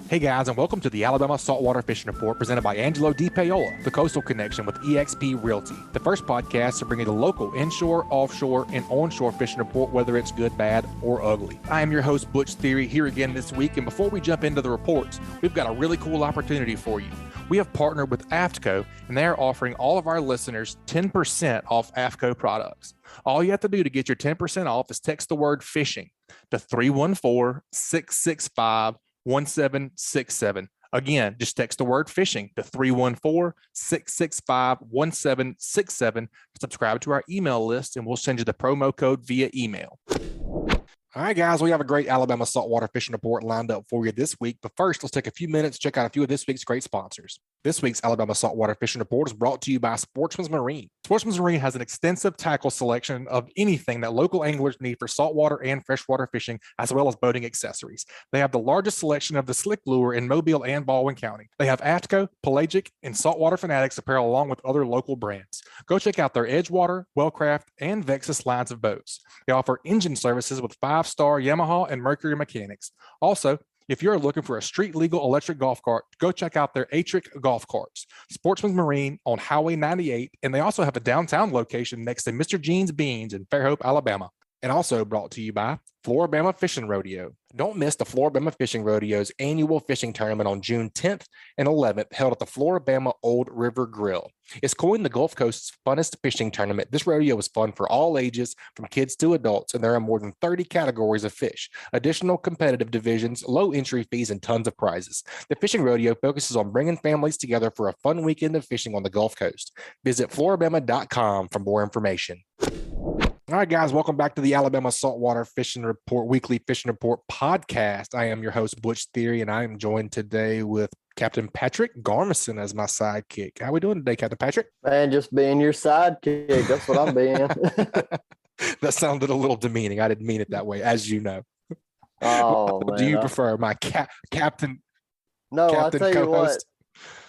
Hey guys, and welcome to the Alabama Saltwater Fishing Report presented by Angelo DiPaola, the Coastal Connection with eXp Realty, the first podcast to bring you the local inshore, offshore, and onshore fishing report, whether it's good, bad, or ugly. I am your host, Butch Theory, here again this week, and before we jump into the reports, we've got a really cool opportunity for you. We have partnered with AFTCO, and they are offering all of our listeners 10% off AFTCO products. All you have to do to get your 10% off is text the word fishing to 314-665-1767. Again, just text the word fishing to 314-665-1767. Subscribe to our email list, and we'll send you the promo code via email. All right, guys, we have a great Alabama saltwater fishing report lined up for you this week. But first, let's take a few minutes to check out a few of this week's great sponsors. This week's Alabama saltwater fishing report is brought to you by Sportsman's Marine. Sportsman's Marine has an extensive tackle selection of anything that local anglers need for saltwater and freshwater fishing, as well as boating accessories. They have the largest selection of the slick lure in Mobile and Baldwin County. They have AFTCO, Pelagic, and Saltwater Fanatics apparel along with other local brands. Go check out their Edgewater, Wellcraft, and Vexus lines of boats. They offer engine services with 5-star Yamaha and Mercury mechanics. Also, if you're looking for a street legal electric golf cart, go check out their Atric golf carts. Sportsman's Marine on Highway 98, and they also have a downtown location next to Mr. Jean's Beans in Fairhope, Alabama. And also brought to you by Floribama Fishing Rodeo. Don't miss the Floribama Fishing Rodeo's annual fishing tournament on June 10th and 11th, held at the Floribama Old River Grill. It's coined the Gulf Coast's funnest fishing tournament. This rodeo is fun for all ages, from kids to adults, and there are more than 30 categories of fish, additional competitive divisions, low entry fees, and tons of prizes. The fishing rodeo focuses on bringing families together for a fun weekend of fishing on the Gulf Coast. Visit floribama.com for more information. All right, guys, welcome back to the Alabama Saltwater Fishing Report, Weekly Fishing Report podcast. I am your host, Butch Theory, and I am joined today with Captain Patric Garmeson as my sidekick. How are we doing today, Captain Patrick? Man, just being your sidekick. That's what I'm being. That sounded a little demeaning. I didn't mean it that way, as you know. Oh, man. Do you prefer my captain? No, captain I tell co-host? you what.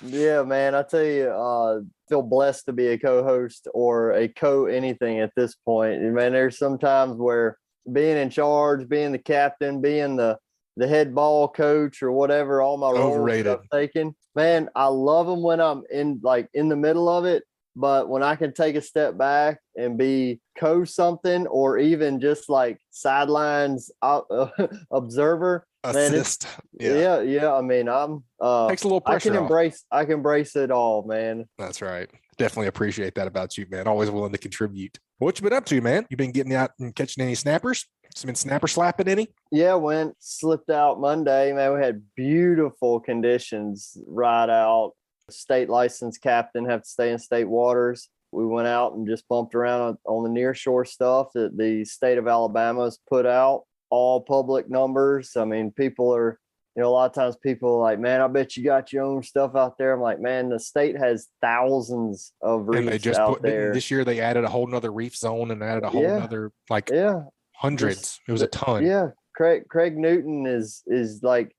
Yeah, man, I tell you, feel blessed to be a co-host or a co-anything at this point. And man, there's some times where being in charge, being the captain, being the head ball coach or whatever, all my roles that I've taken, man, I love them when I'm in the middle of it. But when I can take a step back and be something or even just like sidelines observer, assist. Man, yeah. I mean, I'm takes a little pressure I can embrace it all, man. That's right. Definitely appreciate that about you, man. Always willing to contribute. What you been up to, man? You been getting out and catching any snappers? Been snapper slapping any? Yeah, slipped out Monday, man. We had beautiful conditions right out. State licensed captain, have to stay in state waters. We went out and just bumped around on the near shore stuff that the state of Alabama's put out. All public numbers. I mean, people are, a lot of times people are like, man, I bet you got your own stuff out there. I'm like, man, the state has thousands of reefs and they just out there. This year they added a whole nother reef zone and added a whole nother hundreds. It was a ton. Yeah. Craig Newton is like,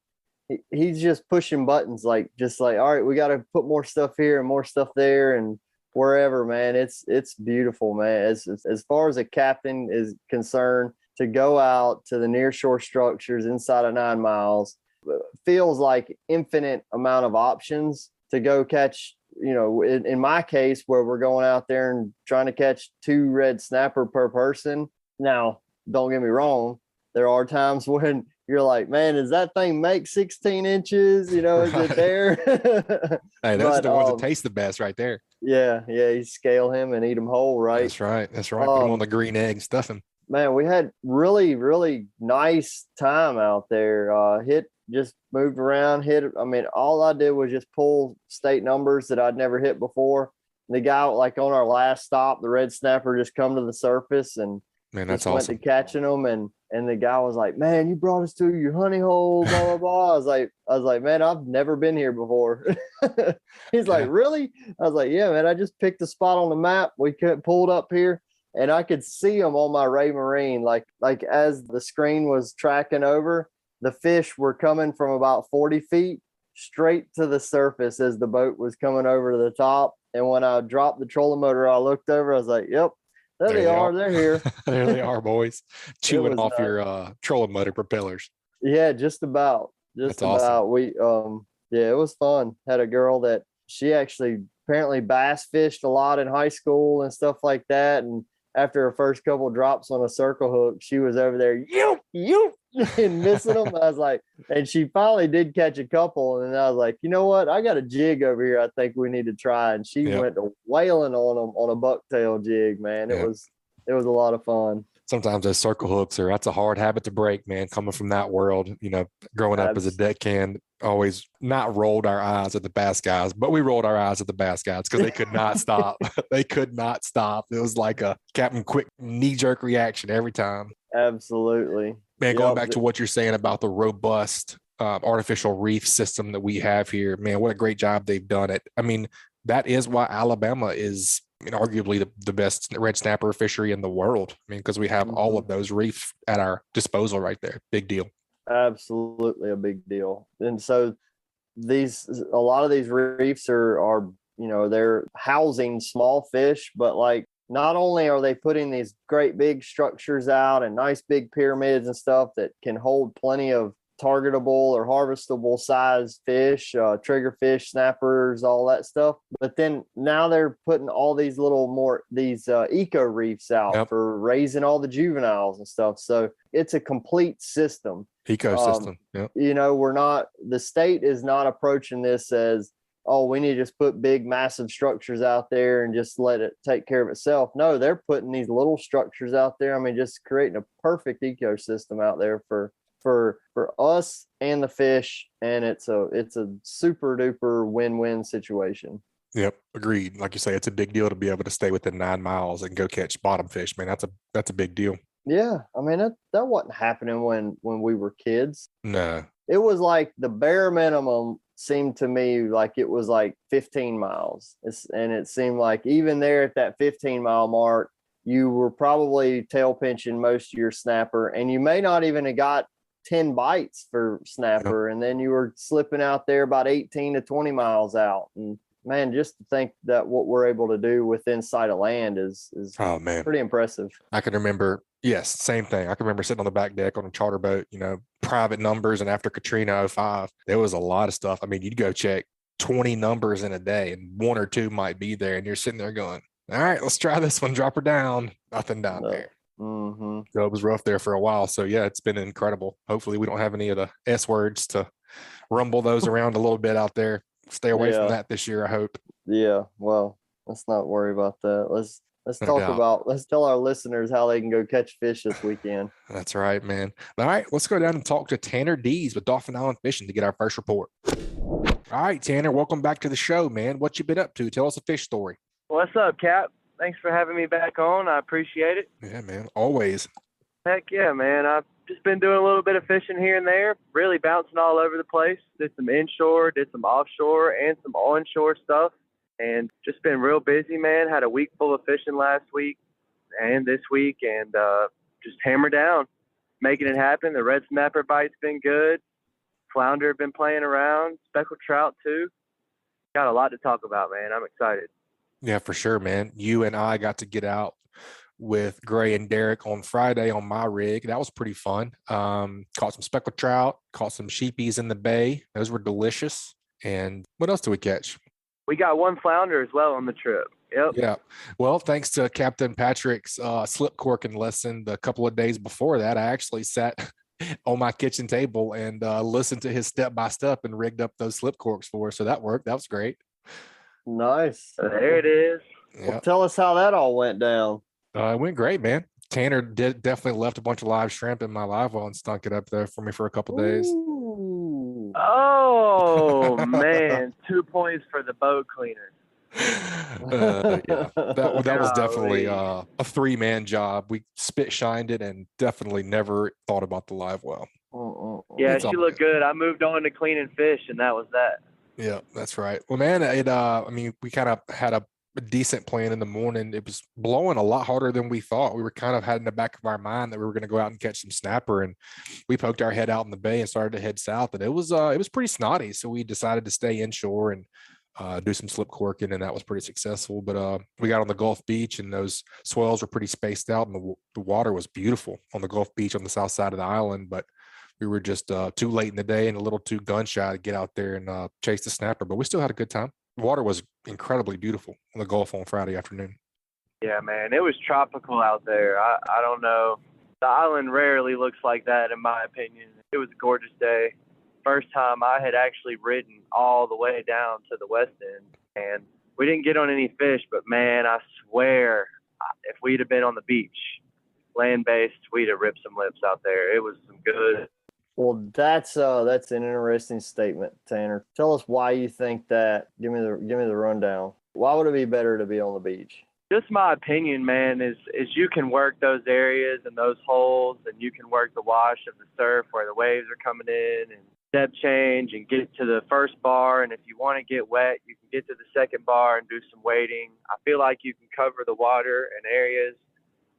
he's just pushing buttons, all right, we got to put more stuff here and more stuff there and wherever, man. It's beautiful, man. As far as a captain is concerned, to go out to the nearshore structures inside of 9 miles feels like infinite amount of options to go catch. In my case, where we're going out there and trying to catch 2 red snapper per person. Now, don't get me wrong, there are times when you're like, man, does that thing make 16 inches? Is it there? Hey, those are the ones that taste the best right there. Yeah. You scale him and eat him whole, right? That's right. Put him on the green egg, stuff him. Man, we had really, really nice time out there. Just moved around, I mean, all I did was just pull state numbers that I'd never hit before. The guy, like on our last stop, the red snapper just come to the surface and man, that's awesome. Went to catching them, and the guy was like, man, you brought us to your honey hole, blah, blah, blah. I was like, man, I've never been here before. He's like, really? I was like, yeah, man, I just picked a spot on the map. We pulled up here. And I could see them on my Ray Marine, like as the screen was tracking over, the fish were coming from about 40 feet straight to the surface as the boat was coming over to the top. And when I dropped the trolling motor, I looked over, I was like, yep, there they are. They're here. There they are, boys. Chewing off your trolling motor propellers. Yeah, just about. just That's awesome. about. We yeah, it was fun. Had a girl that she actually apparently bass fished a lot in high school and stuff like that. And after her first couple drops on a circle hook, she was over there, you and missing them. I was like, and she finally did catch a couple. And I was like, you know what? I got a jig over here I think we need to try. And she went to whaling on them on a bucktail jig, man. It was a lot of fun. Sometimes those circle hooks that's a hard habit to break, man, coming from that world. You know, growing up as a deckhand, always not rolled our eyes at the bass guys, but we rolled our eyes at the bass guys because they could not stop. They could not stop. It was like a Captain Quick knee-jerk reaction every time. Absolutely. Man, going back to what you're saying about the robust artificial reef system that we have here, man, what a great job they've done it. I mean, that is why Alabama is arguably the best red snapper fishery in the world. I mean, because we have all of those reefs at our disposal right there. Big deal. Absolutely a big deal. And so a lot of these reefs are they're housing small fish, but like not only are they putting these great big structures out and nice big pyramids and stuff that can hold plenty of targetable or harvestable size fish, triggerfish, snappers, all that stuff. But then now they're putting all these eco reefs out for raising all the juveniles and stuff. So it's a complete system. Ecosystem. The state is not approaching this as, oh, we need to just put big, massive structures out there and just let it take care of itself. No, they're putting these little structures out there. I mean, just creating a perfect ecosystem out there for us and the fish, and it's a super duper win-win situation. Yep, agreed. Like you say, it's a big deal to be able to stay within 9 miles and go catch bottom fish, man. That's a big deal. Yeah, I mean that wasn't happening when we were kids. No, it was like the bare minimum seemed to me like it was like 15 miles, and it seemed like even there at that 15-mile mark, you were probably tail pinching most of your snapper, and you may not even have got 10 bites for snapper. And then you were slipping out there about 18 to 20 miles out. And man, just to think that what we're able to do within sight of land is pretty impressive. I can remember, yes, same thing. I can remember sitting on the back deck on a charter boat, private numbers. And after Katrina 05, there was a lot of stuff. I mean, you'd go check 20 numbers in a day and 1 or 2 might be there. And you're sitting there going, all right, let's try this one. Drop her down. Nothing down there. So it was rough there for a while. So yeah, it's been incredible. Hopefully we don't have any of the S words to rumble those around a little bit out there. Stay away from that this year, I hope. Yeah, well, let's not worry about that. Let's let's tell our listeners how they can go catch fish this weekend. That's right, man. All right, let's go down and talk to Tanner Deas with Dauphin Island Fishing to get our first report. All right, Tanner, welcome back to the show, man. What you been up to? Tell us a fish story. What's up, Cap? Thanks for having me back on. I appreciate it. Yeah, man. Always. Heck yeah, man. I've just been doing a little bit of fishing here and there, really bouncing all over the place. Did some inshore, did some offshore, and some onshore stuff. And just been real busy, man. Had a week full of fishing last week and this week, and just hammer down, making it happen. The red snapper bite's been good. Flounder been playing around. Speckled trout, too. Got a lot to talk about, man. I'm excited. Yeah, for sure, man. You and I got to get out with Gray and Derek on Friday on my rig. That was pretty fun. Caught some speckled trout, caught some sheepies in the bay. Those were delicious. And what else did we catch? We got 1 flounder as well on the trip. Yep. Yeah. Well, thanks to Captain Patric's slip corking lesson the couple of days before that, I actually sat on my kitchen table and listened to his step-by-step and rigged up those slip corks for us. So that worked. That was great. Nice. There it is. Yep. Well, tell us how that all went down. It went great, man. Tanner definitely left a bunch of live shrimp in my live well and stunk it up there for me for a couple days. Ooh. Oh, man. 2 points for the boat cleaner. Yeah, that was definitely a 3-man job. We spit shined it and definitely never thought about the live well. Yeah, she looked good. I moved on to cleaning fish, and that was that. Yeah, that's right. Well, man, I mean, we kind of had a decent plan in the morning. It was blowing a lot harder than we thought. We were kind of had in the back of our mind that we were going to go out and catch some snapper, and we poked our head out in the bay and started to head south, and it was pretty snotty. So we decided to stay inshore and do some slip corking, and that was pretty successful. But we got on the Gulf Beach, and those swells were pretty spaced out, and the water was beautiful on the Gulf Beach on the south side of the island. But We were just too late in the day and a little too gun shy to get out there and chase the snapper, but we still had a good time. The water was incredibly beautiful on the Gulf on Friday afternoon. Yeah, man, it was tropical out there. I don't know. The island rarely looks like that, in my opinion. It was a gorgeous day. First time I had actually ridden all the way down to the west end, and we didn't get on any fish, but man, I swear, if we'd have been on the beach, land-based, we'd have ripped some lips out there. It was some good. Well, that's an interesting statement, Tanner. Tell us why you think that. Give me the rundown. Why would it be better to be on the beach? Just my opinion, man, is you can work those areas and those holes, and you can work the wash of the surf where the waves are coming in, and depth change and get to the first bar. And if you want to get wet, you can get to the second bar and do some wading. I feel like you can cover the water and areas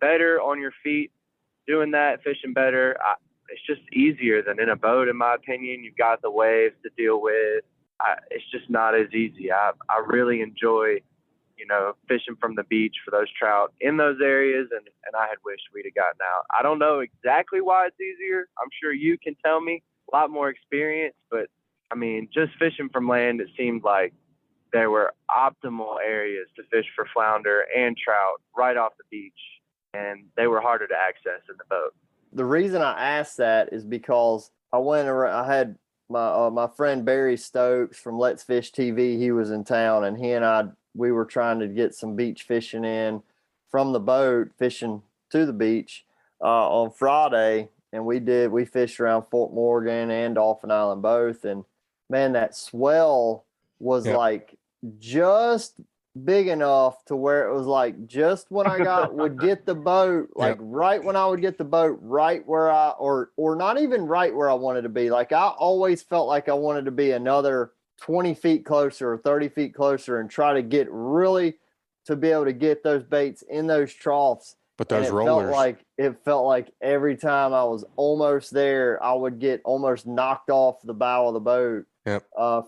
better on your feet doing that, fishing better. It's just easier than in a boat, in my opinion. You've got the waves to deal with. It's just not as easy. I really enjoy, fishing from the beach for those trout in those areas, and I had wished we'd have gotten out. I don't know exactly why it's easier. I'm sure you can tell me. A lot more experience, but I mean, just fishing from land, it seemed like there were optimal areas to fish for flounder and trout right off the beach, and they were harder to access in the boat. The reason I asked that is because I had my friend Barry Stokes from Let's Fish TV. He was in town, and he and we were trying to get some beach fishing in from the boat, fishing to the beach on Friday. And we fished around Fort Morgan and Dolphin Island both. And man, that swell was like just big enough to where it was like just when I would get the boat, like right when I would get the boat, right where or not even right where I wanted to be. Like I always felt like I wanted to be another 20 feet closer or 30 feet closer and try to get really to be able to get those baits in those troughs. But those it rollers. It felt like every time I was almost there, I would get almost knocked off the bow of the boat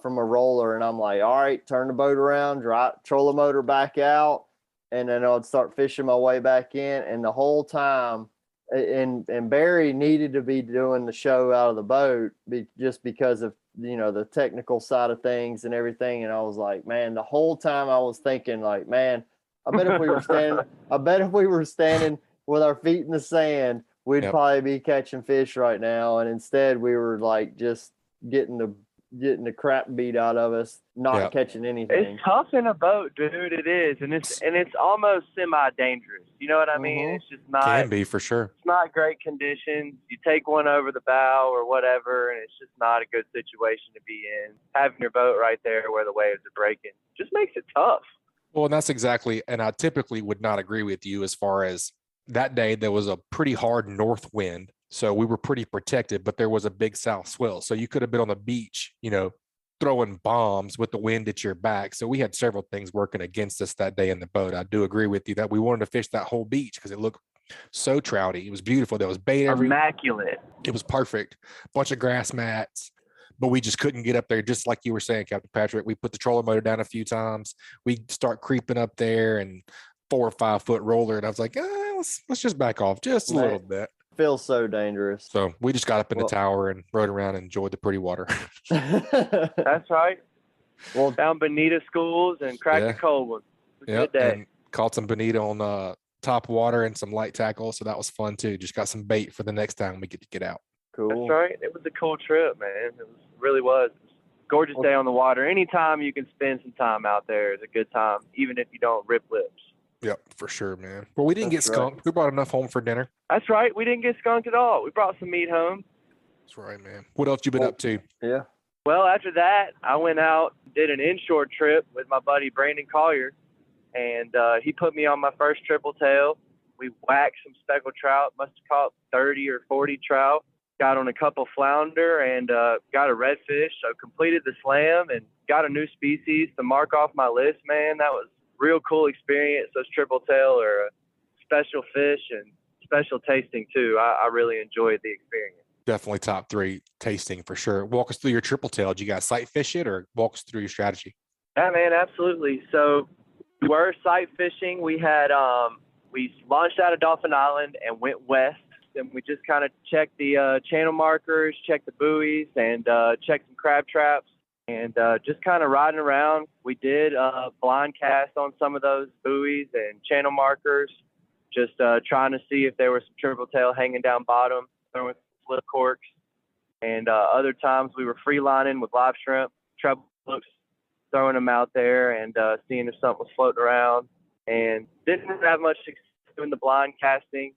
from a roller. And I'm like, all right, turn the boat around, troll the motor back out. And then I'd start fishing my way back in. And the whole time, and Barry needed to be doing the show out of the boat just because of, the technical side of things and everything. And I was like, man, the whole time I was thinking like, man, I bet if we were standing with our feet in the sand, we'd probably be catching fish right now. And instead we were like just getting the crap beat out of us, not catching anything. It's tough in a boat, dude. It is. And it's almost semi-dangerous. You know what I mean? It's just not. Can be for sure. It's not great conditions. You take one over the bow or whatever, and it's just not a good situation to be in. Having your boat right there where the waves are breaking just makes it tough. Well, and that's exactly, and I typically would not agree with you as far as that day. There was a pretty hard north wind, so we were pretty protected, but there was a big south swell. So you could have been on the beach, throwing bombs with the wind at your back. So we had several things working against us that day in the boat. I do agree with you that we wanted to fish that whole beach because it looked so trouty. It was beautiful. There was bait everywhere. Immaculate. It was perfect. Bunch of grass mats. But we just couldn't get up there, just like you were saying, Captain Patrick. We put the trolling motor down a few times. We start creeping up there and 4 or 5 foot roller. And I was like, let's just back off just a little bit. Feels so dangerous. So we just got up in the tower and rode around and enjoyed the pretty water. That's right. Well, down bonita schools and cracked a cold one. Good day. And caught some bonita on top water and some light tackle. So that was fun too. Just got some bait for the next time we get to get out. Cool. That's right. It was a cool trip, man. Really was. It was a gorgeous day on the water. Anytime you can spend some time out there is a good time, even if you don't rip lips. Yep, for sure, man. Well, we didn't get skunked. Right. We brought enough home for dinner. That's right. We didn't get skunked at all. We brought some meat home. That's right, man. What else you been up to? Yeah. Well, after that, I went out, did an inshore trip with my buddy Brandon Collier, and he put me on my first Tripletail. We whacked some speckled trout, must have caught 30 or 40 trout. Got on a couple flounder and got a redfish. So completed the slam and got a new species to mark off my list, man. That was a real cool experience. Those Tripletail are a special fish and special tasting too. I really enjoyed the experience. Definitely top 3 tasting for sure. Walk us through your Tripletail. Did you guys sight fish it or walk us through your strategy? Yeah, man, absolutely. So we were sight fishing. We had we launched out of Dolphin Island and went west and we just kind of checked the channel markers, checked the buoys, and checked some crab traps, and just kind of riding around. We did blind cast on some of those buoys and channel markers, just trying to see if there was some triple tail hanging down bottom, throwing slip corks. And other times we were free lining with live shrimp, treble hooks, throwing them out there and seeing if something was floating around. And didn't have much success doing the blind casting,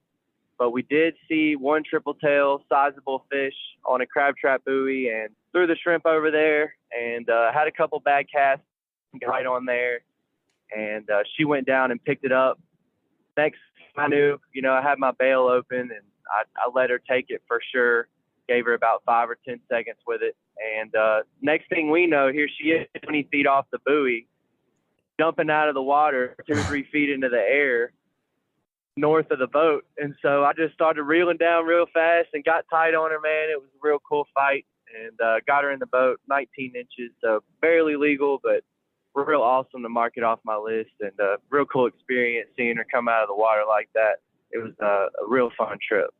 but we did see one triple tail sizable fish on a crab trap buoy and threw the shrimp over there and had a couple bad casts right on there. And she went down and picked it up. Next, I knew, I had my bail open and I let her take it for sure. Gave her about 5 or 10 seconds with it. And next thing we know, here she is 20 feet off the buoy, jumping out of the water 2 or 3 feet into the air north of the boat. And so I just started reeling down real fast and got tight on her, man. It was a real cool fight, and got her in the boat, 19 inches, so barely legal, but real awesome to mark it off my list, and real cool experience seeing her come out of the water like that. It was a real fun trip.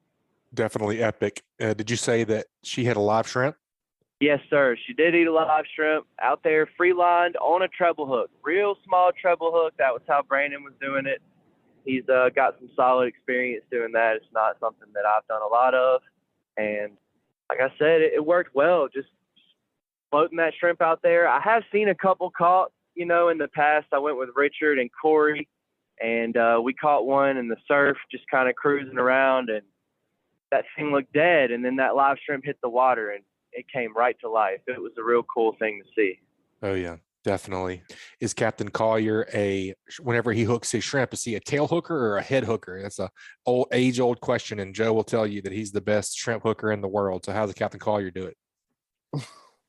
Definitely epic. Did you say that she had a live shrimp? Yes, sir. She did eat a live shrimp out there, free lined on a treble hook, real small treble hook. That was how Brandon was doing it. He's got some solid experience doing that. It's not something that I've done a lot of. And like I said, it worked well, just floating that shrimp out there. I have seen a couple caught, in the past. I went with Richard and Corey, and we caught one in the surf, just kind of cruising around, and that thing looked dead. And then that live shrimp hit the water, and it came right to life. It was a real cool thing to see. Oh, yeah, definitely. Is Captain Collier whenever he hooks his shrimp, is he a tail hooker or a head hooker? That's a age-old question, and Joe will tell you that he's the best shrimp hooker in the world. So how does Captain Collier do it?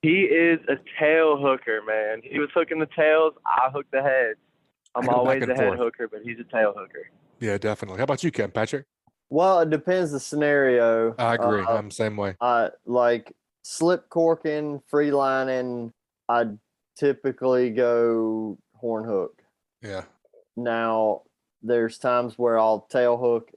He is a tail hooker, man. He was hooking the tails. I hooked the heads. I'm always a head hooker, but he's a tail hooker. Yeah, definitely. How about you, Patric? Well, it depends the scenario. I agree. I'm the same way. Like slip corking, free lining, I'd typically go horn hook. Yeah. Now, there's times where I'll tail hook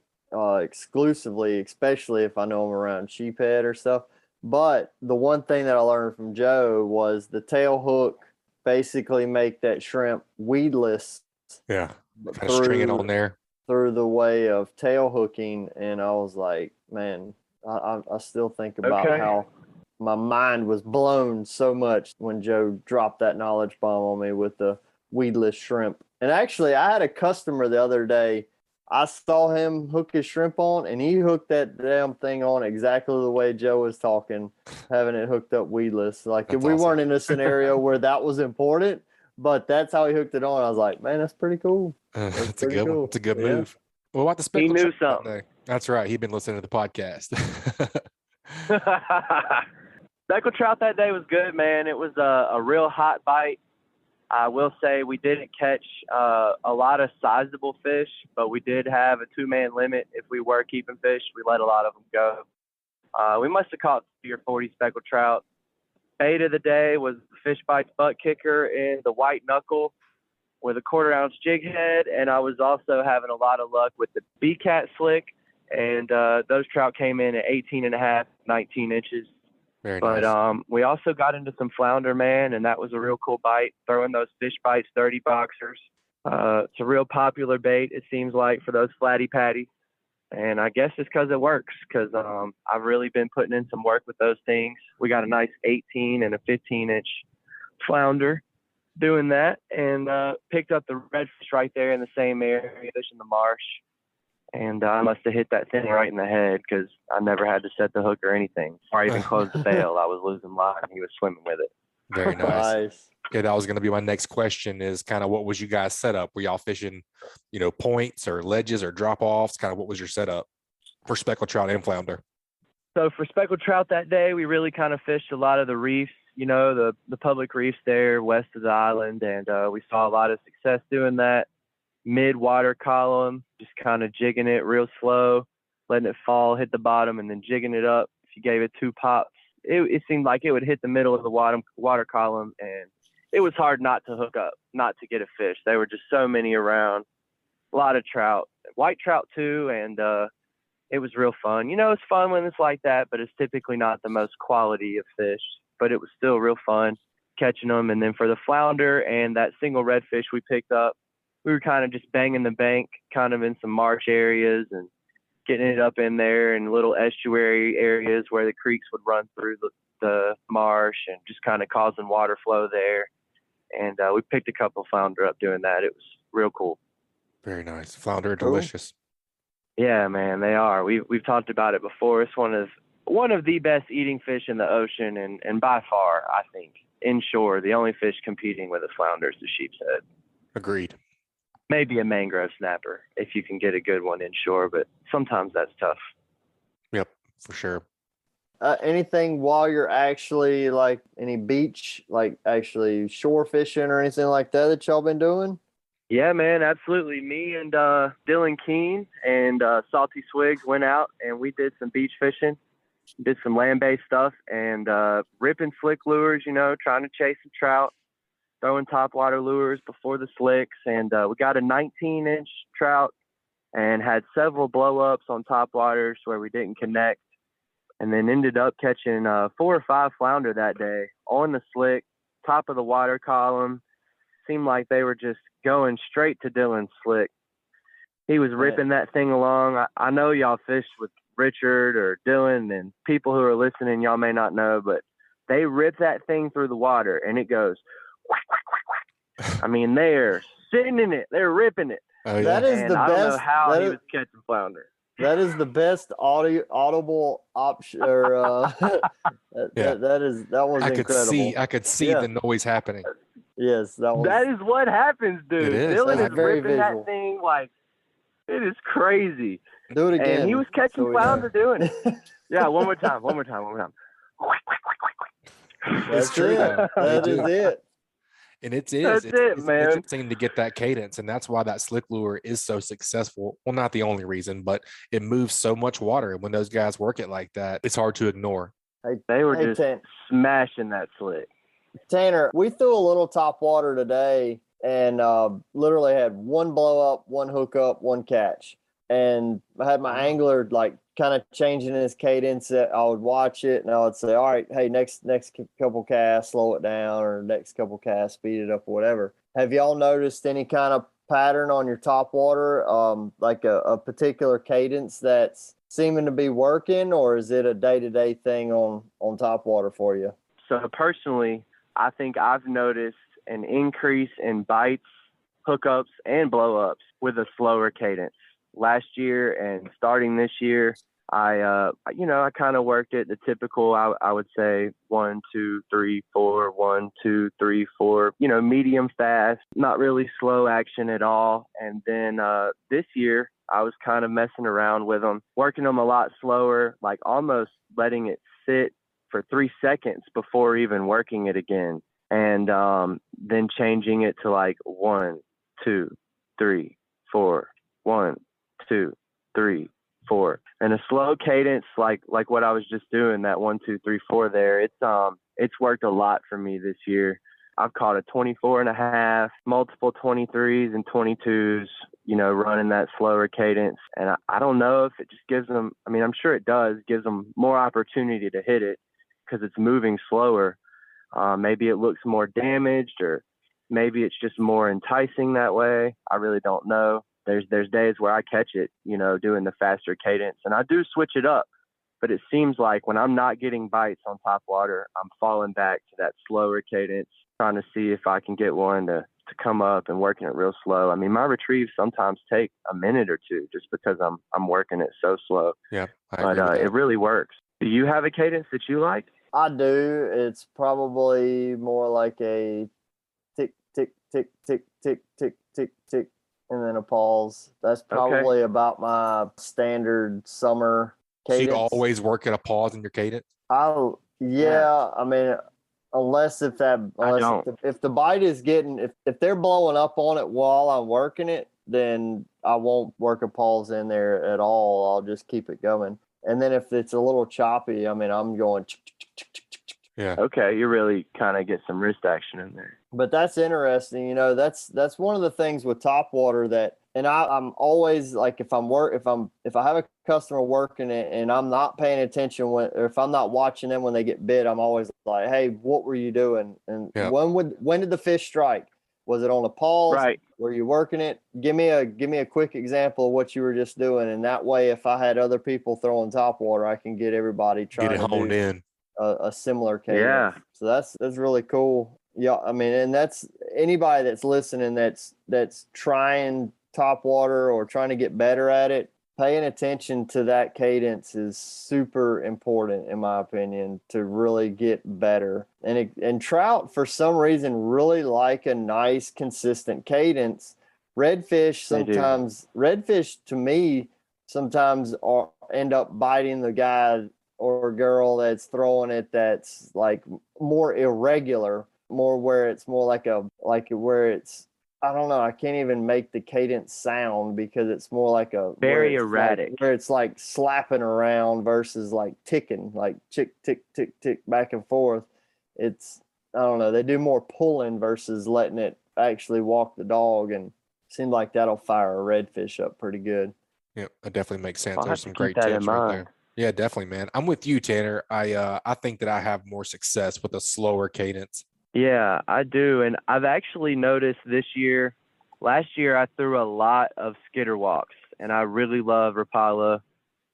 exclusively, especially if I know I'm around sheephead or stuff. But the one thing that I learned from Joe was the tail hook basically make that shrimp weedless. Yeah. Kind of string it on there. Through the way of tail hooking. And I was like, man, I still think about how my mind was blown so much when Joe dropped that knowledge bomb on me with the weedless shrimp. And actually, I had a customer the other day. I saw him hook his shrimp on, and he hooked that damn thing on exactly the way Joe was talking, having it hooked up weedless. Like, that's we awesome. weren't in a scenario where that was important, but that's how he hooked it on. I was like, man, that's pretty cool. That's a good one. It's a good move. What about the He speckled knew trout something. that day? That's right. He'd been listening to the podcast. Speckled trout that day was good, man. It was a real hot bite. I will say we didn't catch a lot of sizable fish, but we did have a 2-man limit. If we were keeping fish, we let a lot of them go. We must have caught 30 or 40 speckled trout. Bait of the day was the Fish Bites butt kicker and the white knuckle with a 1/4-ounce jig head. And I was also having a lot of luck with the B-cat slick. And those trout came in at 18.5, 19 inches. Very nice. But we also got into some flounder, man, and that was a real cool bite, throwing those Fish Bites 30 boxers. It's a real popular bait, it seems like, for those flatty patties. And I guess it's because it works, because I've really been putting in some work with those things. We got a nice 18 and a 15-inch flounder doing that, and picked up the redfish right there in the same area, fishing the marsh. And I must have hit that thing right in the head, because I never had to set the hook or anything. Before I even closed the bail, I was losing line. He was swimming with it. Very nice. Nice. Yeah, that was going to be my next question, is kind of what was you guys set up? Were y'all fishing, points or ledges or drop-offs? Kind of what was your setup for speckled trout and flounder? So for speckled trout that day, we really kind of fished a lot of the reefs, the public reefs there west of the island. And we saw a lot of success doing that. Mid-water column, just kind of jigging it real slow, letting it fall, hit the bottom, and then jigging it up. If you gave it 2 pops, it seemed like it would hit the middle of the water column, and it was hard not to hook up, not to get a fish. There were just so many around, a lot of trout, white trout too, and it was real fun. You know, it's fun when it's like that, but it's typically not the most quality of fish. But it was still real fun catching them. And then for the flounder and that single redfish we picked up, we were kind of just banging the bank, kind of in some marsh areas and getting it up in there in little estuary areas where the creeks would run through the marsh and just kind of causing water flow there. And we picked a couple flounder up doing that. It was real cool. Very nice. Flounder are delicious. Yeah, man, they are. We've talked about it before. It's one of the best eating fish in the ocean, and by far, I think, inshore, the only fish competing with a flounder is the sheep's head. Agreed. Maybe a mangrove snapper if you can get a good one inshore, but sometimes that's tough. Yep, for sure. Anything while you're actually like any beach, like actually shore fishing or anything like that y'all been doing? Yeah, man, absolutely. Me and Dylan Keene and Salty Swigs went out and we did some beach fishing, did some land-based stuff, and ripping slick lures, you know, trying to chase some trout, throwing topwater lures before the slicks. And we got a 19-inch trout and had several blow-ups on topwaters where we didn't connect, and then ended up catching 4 or 5 flounder that day on the slick, top of the water column. Seemed like they were just going straight to Dylan's slick. He was ripping that thing along. I know y'all fished with Richard or Dylan, and people who are listening, y'all may not know, but they rip that thing through the water and it goes whack, whack, whack, whack. I mean, they're sitting in it, they're ripping it. Oh, yeah. That is and the I best. don't know how he was catching flounder. That is the best audible option. Or that was incredible. I could see the noise happening. Yes, that is what happens, dude. It is. Dylan is very ripping visual. that thing like it is crazy. Do it again. And he was catching flounder doing it. Yeah, one more time. That's true, it. though. That They is do. it. And it's man. interesting to get that cadence, and that's why that slick lure is so successful. Well, not the only reason, but it moves so much water. And when those guys work it like that, it's hard to ignore. They were just smashing that slick. Tanner, we threw a little top water today and literally had one blow up, one hook up, one catch. And I had my angler like kind of changing his cadence. I would watch it and I would say, all right, hey, next couple casts, slow it down, or next couple casts, speed it up, or whatever. Have y'all noticed any kind of pattern on your top water, like a particular cadence that's seeming to be working, or is it a day-to-day thing on top water for you? So personally, I think I've noticed an increase in bites, hookups, and blowups with a slower cadence. Last year and starting this year, I kind of worked it the typical, I would say 1, 2, 3, 4, 1, 2, 3, 4, medium fast, not really slow action at all. And then this year I was kind of messing around with them, working them a lot slower, like almost letting it sit for 3 seconds before even working it again. And then changing it to like 1, 2, 3, 4, 1, 2, 3, 4, and a slow cadence like what I was just doing, that 1, 2, 3, 4 there. It's worked a lot for me this year. I've caught a 24.5, multiple 23s and 22s, running that slower cadence. And I don't know if it just gives them, I'm sure it does, gives them more opportunity to hit it because it's moving slower. Maybe it looks more damaged, or maybe it's just more enticing that way. I really don't know. There's days where I catch it, doing the faster cadence, and I do switch it up. But it seems like when I'm not getting bites on top water, I'm falling back to that slower cadence, trying to see if I can get one to come up and working it real slow. My retrieves sometimes take a minute or two just because I'm working it so slow. Yeah, but it really works. Do you have a cadence that you like? I do. It's probably more like a tick, tick, tick, tick, tick, tick, tick, tick, and then a pause. That's probably about my standard summer cadence. So you always work at a pause in your cadence? Unless if the bite is getting, if they're blowing up on it while I'm working it, then I won't work a pause in there at all. I'll just keep it going. And then if it's a little choppy, I'm going Yeah. Okay, you really kind of get some wrist action in there. But that's interesting. You know, that's one of the things with topwater that, and I'm always like, if I have a customer working it and I'm not paying attention or if I'm not watching them when they get bit, I'm always like, hey, what were you doing? And when did the fish strike? Was it on the pause? Right. Were you working it? Give me a quick example of what you were just doing. And that way, if I had other people throwing topwater, I can get everybody trying Get it honed in. A similar cadence. Yeah. So that's really cool. Yeah, I mean, and that's anybody that's listening that's trying topwater or trying to get better at it, paying attention to that cadence is super important, in my opinion, to really get better. And trout, for some reason, really like a nice, consistent cadence. Redfish to me, sometimes end up biting the guy or girl that's throwing it that's like more irregular, more where it's more where it's, I don't know, I can't even make the cadence sound because it's more like a very erratic, where it's like slapping around versus like ticking, like tick, tick, tick, tick back and forth. It's, I don't know, they do more pulling versus letting it actually walk the dog, and seems like that'll fire a redfish up pretty good. Yeah, that definitely makes sense. I'll There's have some to great keep that tips in right mind. there. Yeah, definitely, man. I'm with you, Tanner. I think that I have more success with a slower cadence. Yeah, I do. And I've actually noticed this year, last year I threw a lot of skitter walks, and I really love Rapala.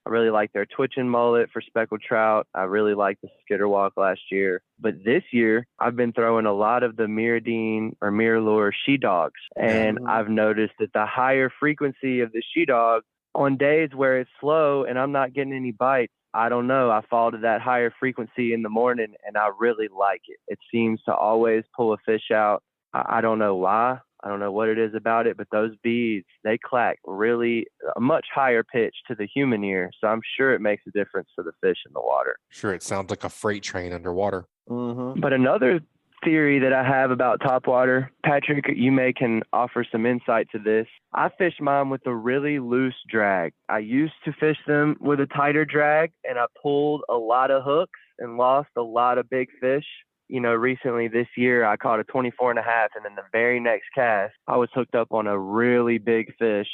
I really like their twitching mullet for speckled trout. I really liked the skitter walk last year. But this year, I've been throwing a lot of the Mirrodine or Mirrorlure she dogs. And I've noticed that the higher frequency of the she dog on days where it's slow and I'm not getting any bites, I don't know. I fall to that higher frequency in the morning, and I really like it. It seems to always pull a fish out. I don't know why. I don't know what it is about it, but those beads, they clack really a much higher pitch to the human ear. So I'm sure it makes a difference for the fish in the water. Sure, it sounds like a freight train underwater. Mm-hmm. But another theory that I have about topwater, Patrick, you can offer some insight to this. I fish mine with a really loose drag. I used to fish them with a tighter drag, and I pulled a lot of hooks and lost a lot of big fish. You know, recently this year, I caught a 24 and a half, and then the very next cast, I was hooked up on a really big fish,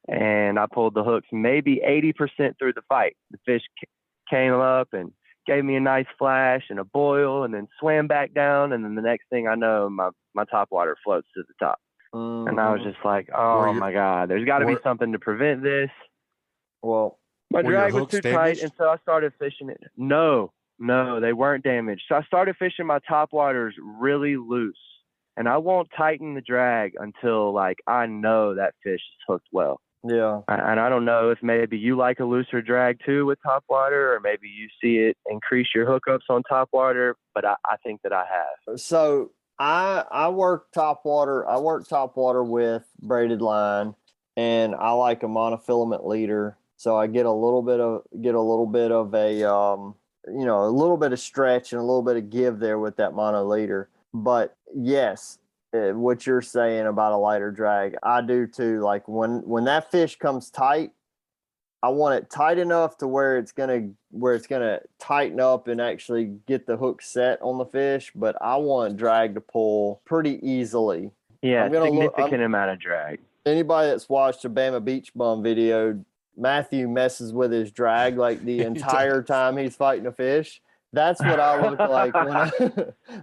and I pulled the hooks maybe 80% through the fight. The fish came up and gave me a nice flash and a boil, and then swam back down, and then the next thing I know, my topwater floats to the top. Mm-hmm. And I was just like, oh my God, there's got to be something to prevent this. Well, my drag was too tight, and so I started fishing it. No, they weren't damaged. So I started fishing my topwaters really loose, and I won't tighten the drag until like I know that fish is hooked well. Yeah. And I don't know if maybe you like a looser drag too with topwater, or maybe you see it increase your hookups on topwater, but I think that I have. So I work topwater with braided line, and I like a monofilament leader. So I get a little bit of a a little bit of stretch and a little bit of give there with that mono leader. But yes, what you're saying about a lighter drag, I do too. Like when that fish comes tight, I want it tight enough to where it's gonna tighten up and actually get the hook set on the fish. But I want drag to pull pretty easily. Yeah, significant amount of drag. Anybody that's watched a Bama Beach Bum video, Matthew messes with his drag like the entire time he's fighting a fish. That's what I look like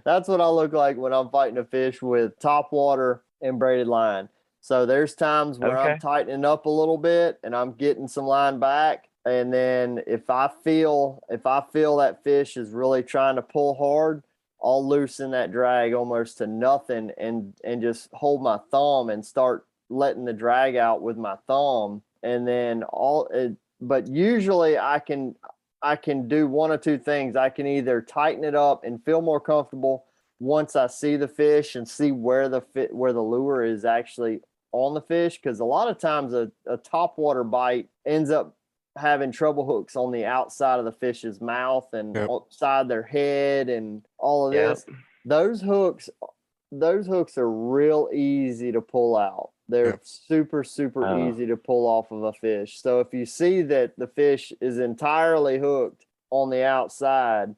that's what I look like when I'm fighting a fish with topwater and braided line. So there's times where I'm tightening up a little bit and I'm getting some line back. And then if I feel that fish is really trying to pull hard, I'll loosen that drag almost to nothing and just hold my thumb and start letting the drag out with my thumb. And then but usually I can do one or two things. I can either tighten it up and feel more comfortable once I see the fish and see where the lure is actually on the fish, because a lot of times a topwater bite ends up having treble hooks on the outside of the fish's mouth and outside their head and all of this. Those hooks are real easy to pull out. They're super easy to pull off of a fish. So if you see that the fish is entirely hooked on the outside,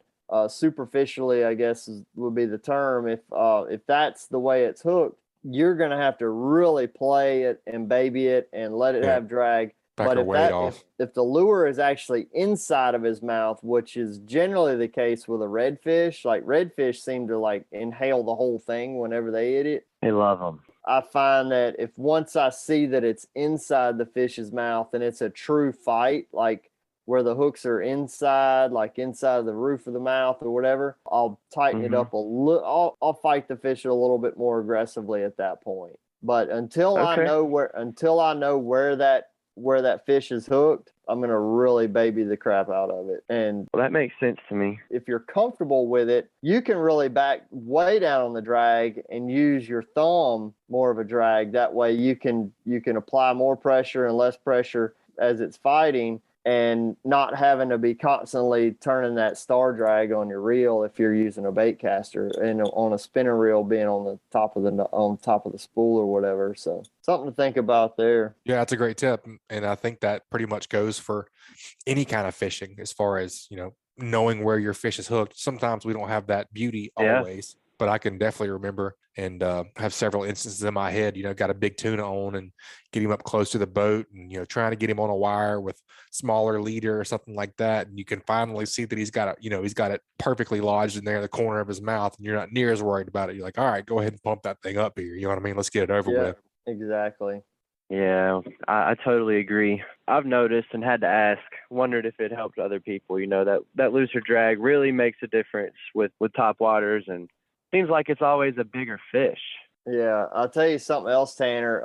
superficially, I guess would be the term. If that's the way it's hooked, you're going to have to really play it and baby it and let it have drag. Back But her weight off. if the lure is actually inside of his mouth, which is generally the case with a redfish, like redfish seem to like inhale the whole thing whenever they eat it. They love them. I find that if once I see that it's inside the fish's mouth and it's a true fight, like where the hooks are inside, like inside the roof of the mouth or whatever, I'll tighten it up a little. I'll fight the fish a little bit more aggressively at that point. But until I know where that fish is hooked, I'm going to really baby the crap out of it. And well, that makes sense to me. if you're comfortable with it, you can really back way down on the drag and use your thumb more of a drag. That way you can apply more pressure and less pressure as it's fighting, and not having to be constantly turning that star drag on your reel if you're using a bait caster, and on a spinner reel being on top of the spool or whatever. So something to think about there. Yeah, that's a great tip. And I think that pretty much goes for any kind of fishing as far as, knowing where your fish is hooked. Sometimes we don't have that beauty always, but I can definitely remember and have several instances in my head, got a big tuna on and get him up close to the boat and, trying to get him on a wire with smaller leader or something like that. And you can finally see that he's got it perfectly lodged in there in the corner of his mouth, and you're not near as worried about it. You're like, all right, go ahead and pump that thing up here. You know what I mean? Let's get it over with. Exactly. Yeah, I totally agree. I've noticed and had to ask, wondered if it helped other people. That looser drag really makes a difference with top waters, and seems like it's always a bigger fish. Yeah, I'll tell you something else, Tanner.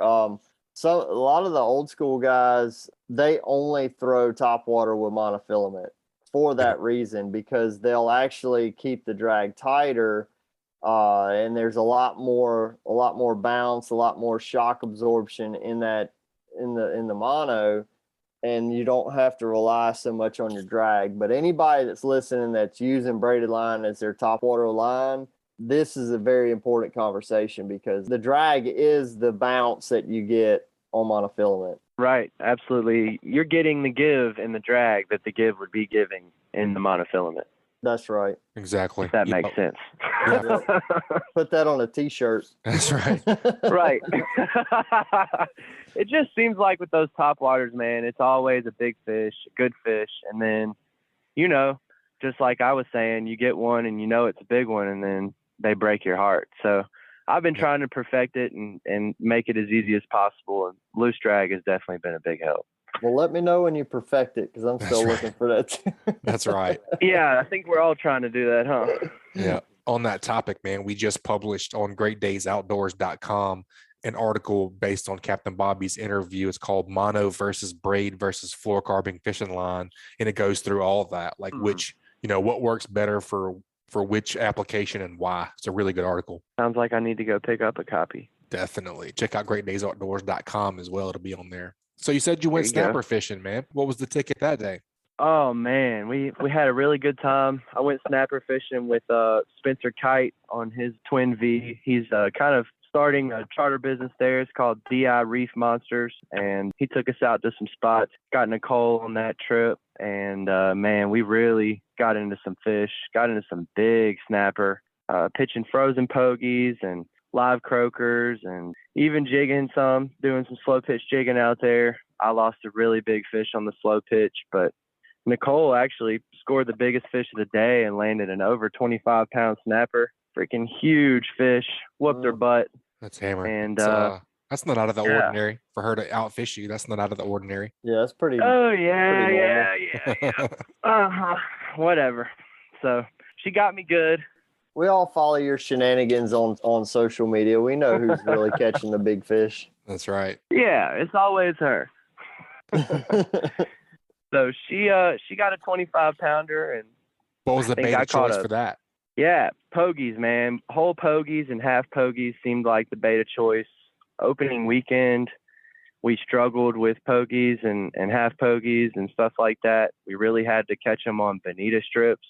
So a lot of the old school guys, they only throw topwater with monofilament for that reason, because they'll actually keep the drag tighter, and there's a lot more bounce, a lot more shock absorption in the mono, and you don't have to rely so much on your drag. But anybody that's listening that's using braided line as their topwater line, this is a very important conversation, because the drag is the bounce that you get on monofilament. Right, absolutely. You're getting the give in the drag that the give would be giving in the monofilament. That's right. Exactly. If that makes sense. Yeah. Put that on a t-shirt. That's right. Right. It just seems like with those top waters, man, it's always a big fish, a good fish. And then, just like I was saying, you get one and it's a big one, and then they break your heart. So I've been trying to perfect it and make it as easy as possible. And loose drag has definitely been a big help. Well, let me know when you perfect it, because I'm still looking for that. That's right. Yeah, I think we're all trying to do that, huh? Yeah. On that topic, man, we just published on greatdaysoutdoors.com an article based on Captain Bobby's interview. It's called Mono versus Braid versus Fluorocarbon Fishing Line. And it goes through all of that, like which, what works better for which application and why. It's a really good article. Sounds like I need to go pick up a copy. Definitely. Check out greatdaysoutdoors.com as well. It'll be on there. So you said you went snapper fishing, man. What was the ticket that day? Oh man, we had a really good time. I went snapper fishing with Spencer Kite on his Twin V. He's kind of starting a charter business there. It's called DI Reef Monsters, and he took us out to some spots. Got Nicole on that trip, and man, we really got into some fish. Got into some big snapper, pitching frozen pogies and live croakers, and even jigging some, doing some slow pitch jigging out there. I lost a really big fish on the slow pitch, but Nicole actually scored the biggest fish of the day and landed an over 25-pound snapper. Freaking huge fish. Whooped her butt. That's hammer. And that's not out of the ordinary for her to outfish you. That's not out of the ordinary. Yeah, that's pretty. Oh yeah. Whatever. So she got me good. We all follow your shenanigans on social media. We know who's really catching the big fish. That's right. Yeah, it's always her. So she got a 25-pounder, and what was the beta choice for that? Yeah, pogies, man. Whole pogies and half pogies seemed like the beta choice. Opening weekend, we struggled with pogies and half pogies and stuff like that. We really had to catch them on bonita strips.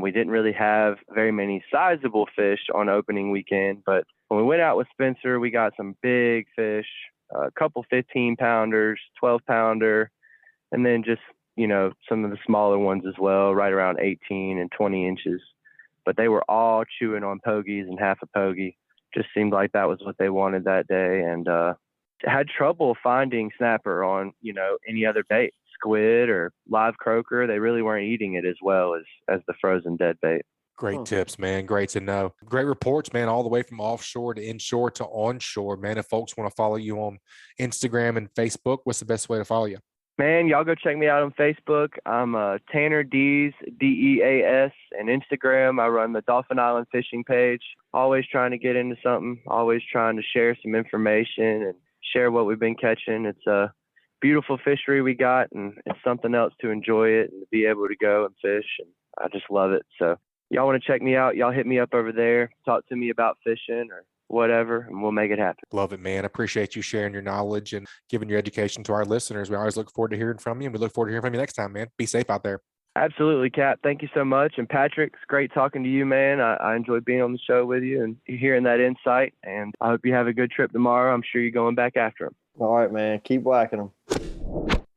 We didn't really have very many sizable fish on opening weekend, but when we went out with Spencer, we got some big fish, a couple 15-pounders, 12-pounder, and then just some of the smaller ones as well, right around 18 and 20 inches. But they were all chewing on pogies and half a pogie. Just seemed like that was what they wanted that day. And had trouble finding snapper on, any other bait, squid or live croaker. They really weren't eating it as well as the frozen dead bait. Great tips, man. Great to know. Great reports, man, all the way from offshore to inshore to onshore, man. If folks want to follow you on Instagram and Facebook, what's the best way to follow you? Man, y'all go check me out on Facebook. I'm Tanner Deas, Deas, and Instagram. I run the Dolphin Island fishing page. Always trying to get into something. Always trying to share some information and share what we've been catching. It's a beautiful fishery we got, and it's something else to enjoy it and to be able to go and fish. And I just love it. So y'all want to check me out, y'all hit me up over there. Talk to me about fishing or whatever, and we'll make it happen. Love it, man. Appreciate you sharing your knowledge and giving your education to our listeners. We always look forward to hearing from you, and we look forward to hearing from you next time, man. Be safe out there. Absolutely, Cap. Thank you so much. And Patrick, it's great talking to you, man. I enjoyed being on the show with you and hearing that insight. And I hope you have a good trip tomorrow. I'm sure you're going back after him. All right, man. Keep whacking them.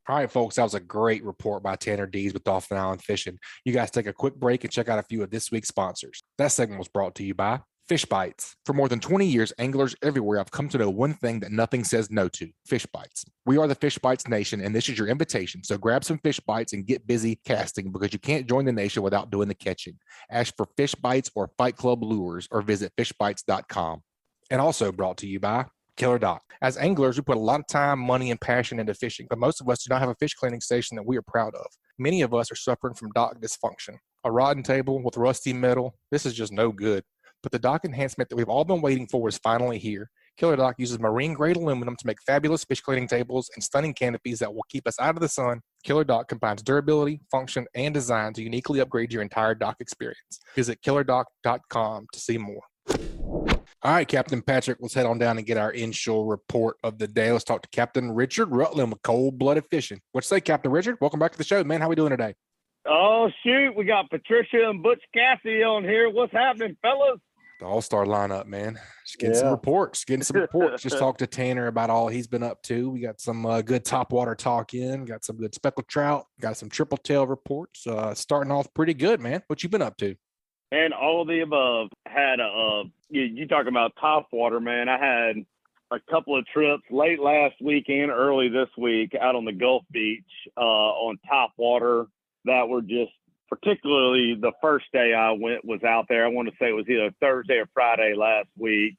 All right, folks, that was a great report by Tanner Deas with Dolphin Island Fishing. You guys take a quick break and check out a few of this week's sponsors. That segment was brought to you by Fish Bites. For more than 20 years, anglers everywhere have come to know one thing that nothing says no to: Fish Bites. We are the Fish Bites Nation, and this is your invitation. So grab some Fish Bites and get busy casting, because you can't join the nation without doing the catching. Ask for Fish Bites or Fight Club Lures or visit fishbites.com. And also brought to you by Killer Dock. As anglers, we put a lot of time, money, and passion into fishing, but most of us do not have a fish cleaning station that we are proud of. Many of us are suffering from dock dysfunction. A rotten table with rusty metal, this is just no good. But the dock enhancement that we've all been waiting for is finally here. Killer Dock uses marine-grade aluminum to make fabulous fish cleaning tables and stunning canopies that will keep us out of the sun. Killer Dock combines durability, function, and design to uniquely upgrade your entire dock experience. Visit killerdock.com to see more. All right, Captain Patrick, let's head on down and get our inshore report of the day. Let's talk to Captain Richard Rutland with Cold-Blooded Fishing. What you say, Captain Richard? Welcome back to the show, man. How we doing today? Oh, shoot. We got Patricia and Butch Cassidy on here. What's happening, fellas? The all-star lineup, man. Just getting some reports. Just talked to Tanner about all he's been up to. We got some good topwater talk in. Got some good speckled trout. Got some tripletail reports. Starting off pretty good, man. What you been up to? And all of the above. Had you talking about topwater, man. I had a couple of trips late last week and early this week out on the Gulf Beach on topwater that were just, particularly the first day I went was out there. I want to say it was either Thursday or Friday last week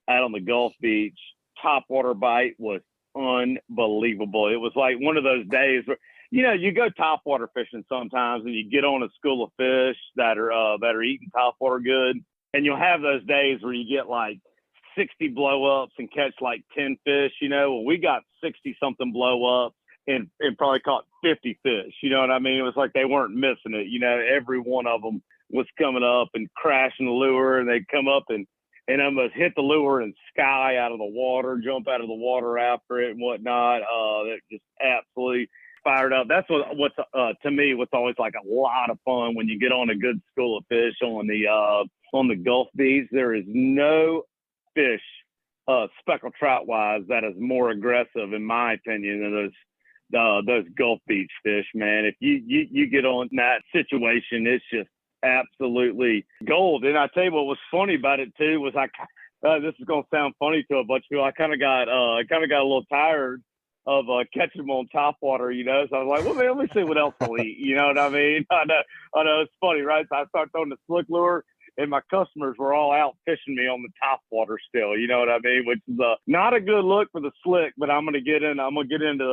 out on the Gulf Beach. Topwater bite was unbelievable. It was like one of those days where, you go topwater fishing sometimes and you get on a school of fish that are eating topwater good. And you'll have those days where you get like 60 blow-ups and catch like 10 fish, Well, we got 60-something blow-ups and probably caught 50 fish. You know what I mean? It was like they weren't missing it. Every one of them was coming up and crashing the lure, and they'd come up and almost hit the lure and sky out of the water, jump out of the water after it and whatnot. That just absolutely fired up. That's what's to me, what's always like a lot of fun when you get on a good school of fish on the Gulf Beach. There is no fish, speckled trout wise, that is more aggressive, in my opinion, than those Gulf Beach fish, man. If you get on that situation, it's just absolutely gold. And I tell you what was funny about it too was this is gonna sound funny to a bunch of people. I kind of got a little tired of catching them on topwater, So I was like, well, man, let me see what else I'll eat. You know what I mean? I know it's funny, right? So I started throwing the slick lure, and my customers were all out fishing me on the topwater still. You know what I mean? Which is not a good look for the slick, but I'm gonna get into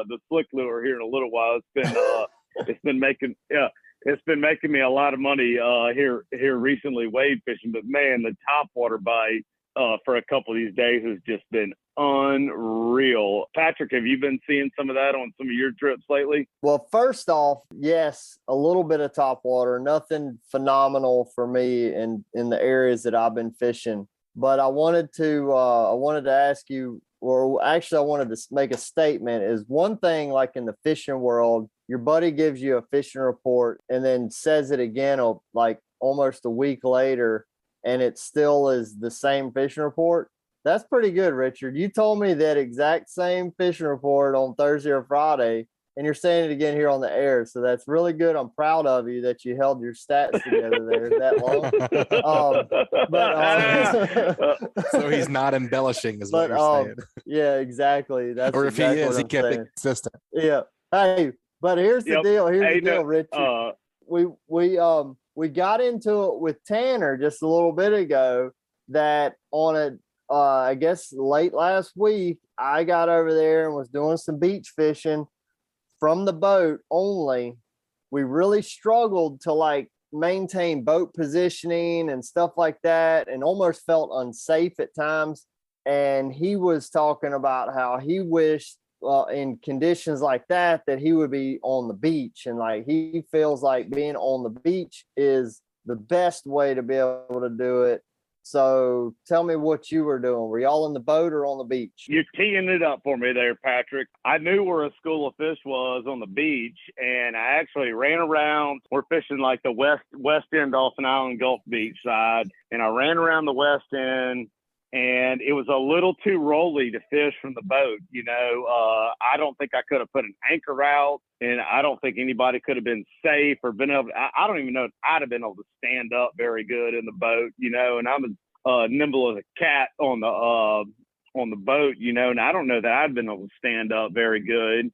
the slick lure here in a little while. It's been making me a lot of money here recently wade fishing. But man, the topwater bite for a couple of these days has just been unreal. Patrick, have you been seeing some of that on some of your trips lately? Well, first off, yes, a little bit of topwater, nothing phenomenal for me in the areas that I've been fishing. But I wanted to ask you, or actually I wanted to make a statement. Is one thing, like in the fishing world, your buddy gives you a fishing report and then says it again like almost a week later, and it still is the same fishing report. That's pretty good, Richard. You told me that exact same fishing report on Thursday or Friday, and you're saying it again here on the air. So that's really good. I'm proud of you that you held your stats together there that long. So he's not embellishing, is what you're saying. Yeah, exactly. That's or if exactly he is, what he I'm kept saying. it consistent. Yeah. Hey, but here's the deal. Here's the deal, Richard. We got into it with Tanner just a little bit ago that on I guess late last week, I got over there and was doing some beach fishing from the boat only. We really struggled to like maintain boat positioning and stuff like that, and almost felt unsafe at times. And he was talking about how he wished in conditions like that he would be on the beach, and like he feels like being on the beach is the best way to be able to do it. So tell me what you were doing. Were y'all in the boat or on the beach? You're teeing it up for me there, Patrick. I knew where a school of fish was on the beach, and I actually ran around. We're fishing like the west end Dawson Island Gulf Beach side, and I ran around the west end, and it was a little too rolly to fish from the boat. You know, I don't think I could have put an anchor out, and I don't think anybody could have been safe or been able to, I don't even know if I'd have been able to stand up very good in the boat, you know, and I'm as nimble as a cat on the boat, you know, and I don't know that I'd been able to stand up very good.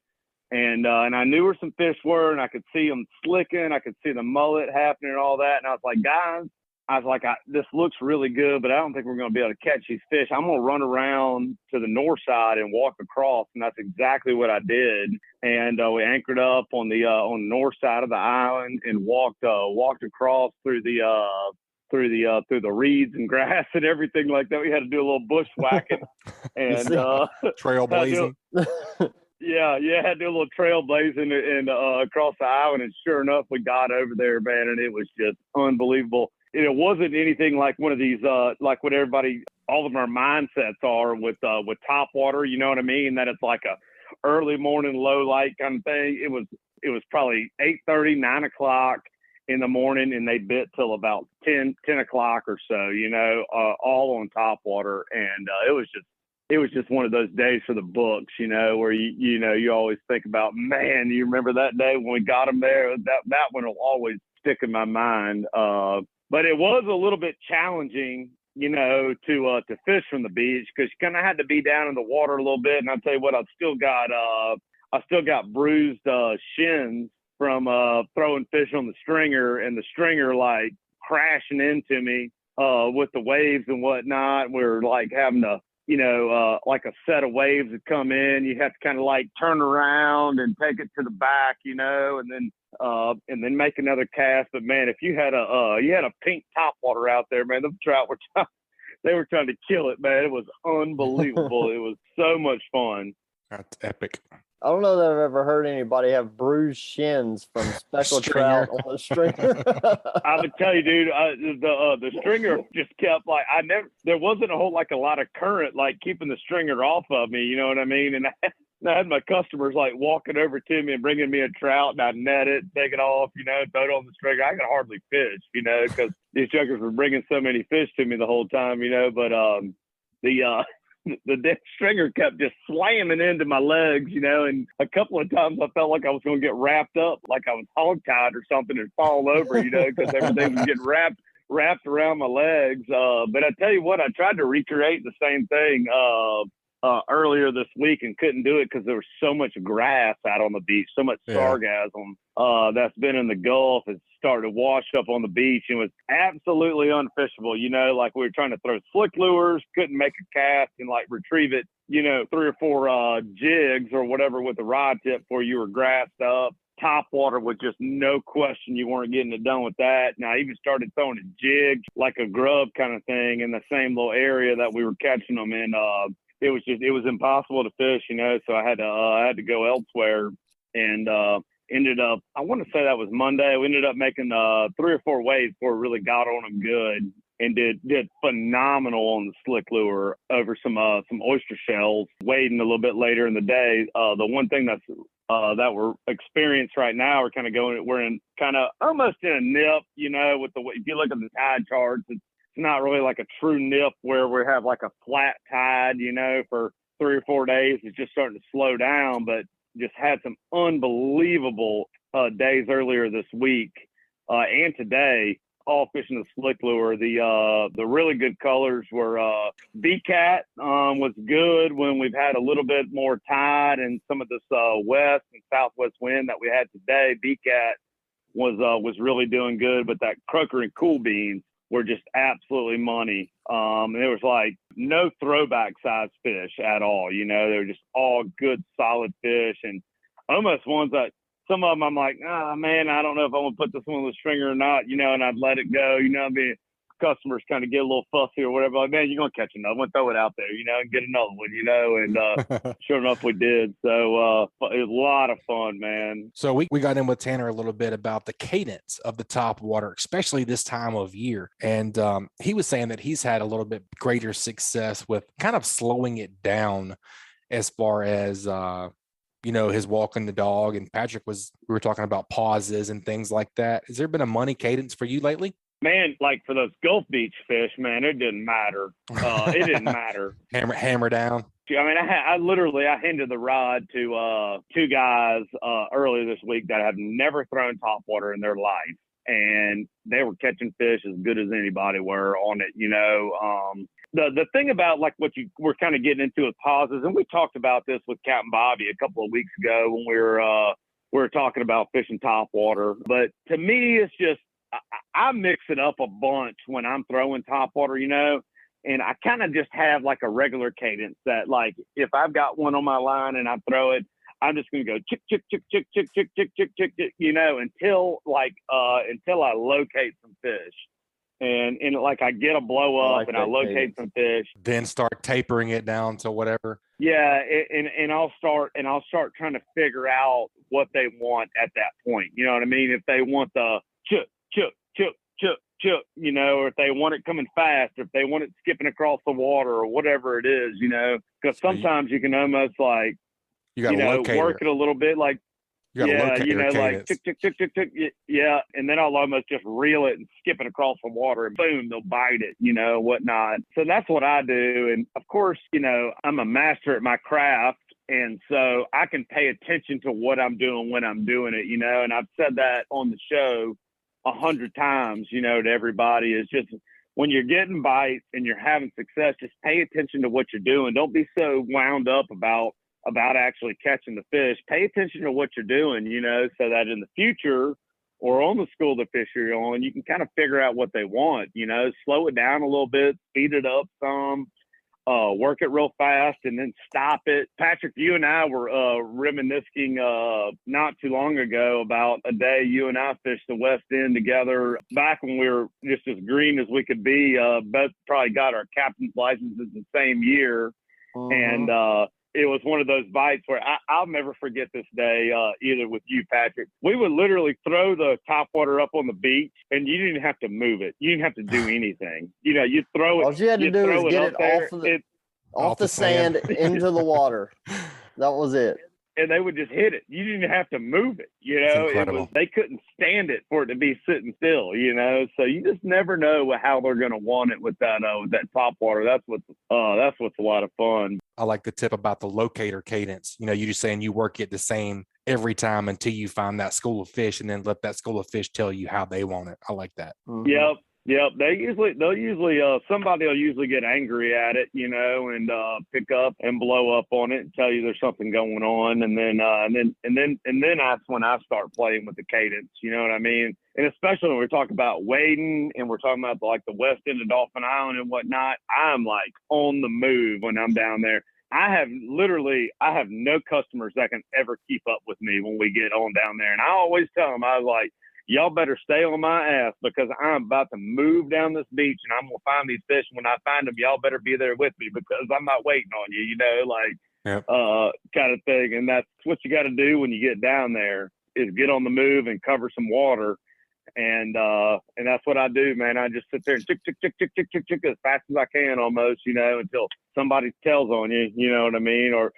And I knew where some fish were, and I could see them slicking. I could see the mullet happening and all that. And I was like, guys, this looks really good, but I don't think we're going to be able to catch these fish. I'm going to run around to the north side and walk across. And that's exactly what I did. And we anchored up on the north side of the island and walked across through the reeds and grass and everything like that. We had to do a little bushwhacking and trailblazing. Yeah, had to do a little trailblazing and across the island. And sure enough, we got over there, man, and it was just unbelievable. It wasn't anything like one of these, like what all of our mindsets are with top water. You know what I mean? That it's like a early morning, low light kind of thing. It was probably 8:30, 9 o'clock in the morning, and they bit till about 10 o'clock or so, you know, all on top water. And it was just one of those days for the books, you know, where you always think about, man, you remember that day when we got them there? That one will always stick in my mind. But it was a little bit challenging, you know, to fish from the beach, because you kind of had to be down in the water a little bit. And I'll tell you what, I still got bruised shins from throwing fish on the stringer, and the stringer like crashing into me with the waves and whatnot. We're like having to, you know, like a set of waves that come in, you have to kind of like turn around and take it to the back, you know, and then make another cast. But man, if you had a pink topwater out there, man, the trout were trying to kill it, man. It was unbelievable. It was so much fun. That's epic. I don't know that I've ever heard anybody have bruised shins from speckled trout on a stringer. I would tell you, dude, the stringer just kept like, there wasn't a lot of current like keeping the stringer off of me, you know what I mean? And I had my customers like walking over to me and bringing me a trout, and I'd net it, take it off, you know, throw it on the stringer. I could hardly fish, you know, because these jokers were bringing so many fish to me the whole time, you know. But the dead stringer kept just slamming into my legs, you know, and a couple of times I felt like I was going to get wrapped up, like I was hogtied or something, and fall over, you know, because everything was getting wrapped around my legs. But I tell you what, I tried to recreate the same thing earlier this week and couldn't do it because there was so much grass out on the beach, so much sargassum that's been in the Gulf. It started to wash up on the beach and was absolutely unfishable. You know, like we were trying to throw slick lures, couldn't make a cast and like retrieve it, you know, 3 or 4 jigs or whatever with the rod tip before you were grassed up. Top water was just no question you weren't getting it done with that. And I even started throwing a jig, like a grub kind of thing, in the same little area that we were catching them in. It was impossible to fish, you know, so I had to go elsewhere, and ended up, I want to say that was Monday. We ended up making 3 or 4 waves before we really got on them good, and did phenomenal on the slick lure over some oyster shells. Wading a little bit later in the day. The one thing that we're experienced right now, we're in kind of almost in a nip, you know, with if you look at the tide charts, it's not really like a true nip where we have like a flat tide, you know, for 3 or 4 days. It's just starting to slow down. But just had some unbelievable days earlier this week and today, all fishing the slick lure. The really good colors were B-Cat was good when we've had a little bit more tide and some of this west and southwest wind that we had today. B-Cat was really doing good, but that croaker and cool beans were just absolutely money. And there was like no throwback size fish at all. You know, they were just all good, solid fish, and almost ones that some of them I'm like, man, I don't know if I want to put this one on the stringer or not, you know, and I'd let it go. You know, I mean, customers kind of get a little fussy or whatever. Like, man, you're going to catch another one, throw it out there, you know, and get another one, you know, and sure enough, we did. So it was a lot of fun, man. So we got in with Tanner a little bit about the cadence of the top water, especially this time of year. And he was saying that he's had a little bit greater success with kind of slowing it down as far as, you know, his walking the dog. And Patric we were talking about pauses and things like that. Has there been a money cadence for you lately? Man, like for those Gulf Beach fish, man, it didn't matter. It didn't matter. Hammer down. I mean, I handed the rod to two guys earlier this week that have never thrown topwater in their life, and they were catching fish as good as anybody were on it. You know, the thing about like what you were kind of getting into with pauses, and we talked about this with Captain Bobby a couple of weeks ago when we were talking about fishing topwater. But to me, it's just I mix it up a bunch when I'm throwing topwater, you know, and I kind of just have like a regular cadence that, like, if I've got one on my line and I throw it, I'm just going to go chick, chick, chick, chick, chick, chick, chick, chick, chick, chick, you know, until I locate some fish. And like I get a blow up and I locate some fish. Then start tapering it down to whatever. Yeah, and I'll start trying to figure out what they want at that point. You know what I mean? If they want the chuk, chuk, chuk, chuk, chuk, you know, or if they want it coming fast, or if they want it skipping across the water or whatever it is, you know, because sometimes you can almost like, you know, work it a little bit, like, yeah, you know, like tick, tick, tick, tick, tick, yeah, and then I'll almost just reel it and skip it across the water, and boom, they'll bite it, you know, whatnot. So that's what I do, and of course, you know, I'm a master at my craft, and so I can pay attention to what I'm doing when I'm doing it, you know, and I've said that on the show 100 times, you know, to everybody. Is just when you're getting bites and you're having success, just pay attention to what you're doing. Don't be so wound up about actually catching the fish. Pay attention to what you're doing, you know, so that in the future or on the school of fish you're on, you can kind of figure out what they want, you know, slow it down a little bit, speed it up some, work it real fast, and then stop it. Patric, you and I were reminiscing not too long ago about a day you and I fished the West End together back when we were just as green as we could be. Both probably got our captain's licenses the same year. And it was one of those bites where I'll never forget this day, either with you, Patric. We would literally throw the topwater up on the beach, and you didn't have to move it. You didn't have to do anything. You know, you'd throw it. All you had to do is get it off the sand into the water. That was it. And they would just hit it. You didn't have to move it. You know, they couldn't stand it for it to be sitting still, you know, so you just never know how they're going to want it with that topwater. That's what's a lot of fun. I like the tip about the locator cadence. You know, you're just saying you work it the same every time until you find that school of fish, and then let that school of fish tell you how they want it. I like that. Yep. Somebody will usually get angry at it, you know, and pick up and blow up on it and tell you there's something going on, and then that's when I start playing with the cadence, you know what I mean? And especially when we're talking about wading and we're talking about like the west end of Dolphin Island and whatnot, I'm like on the move when I'm down there. I have no customers that can ever keep up with me when we get on down there, and I always tell them, I was like, y'all better stay on my ass, because I'm about to move down this beach and I'm going to find these fish. When I find them, y'all better be there with me, because I'm not waiting on you, you know, like, kind of thing. And that's what you got to do when you get down there, is get on the move and cover some water. And that's what I do, man. I just sit there and tick, tick, tick, tick, tick, tick, tick, as fast as I can almost, you know, until somebody tells on you, you know what I mean? Or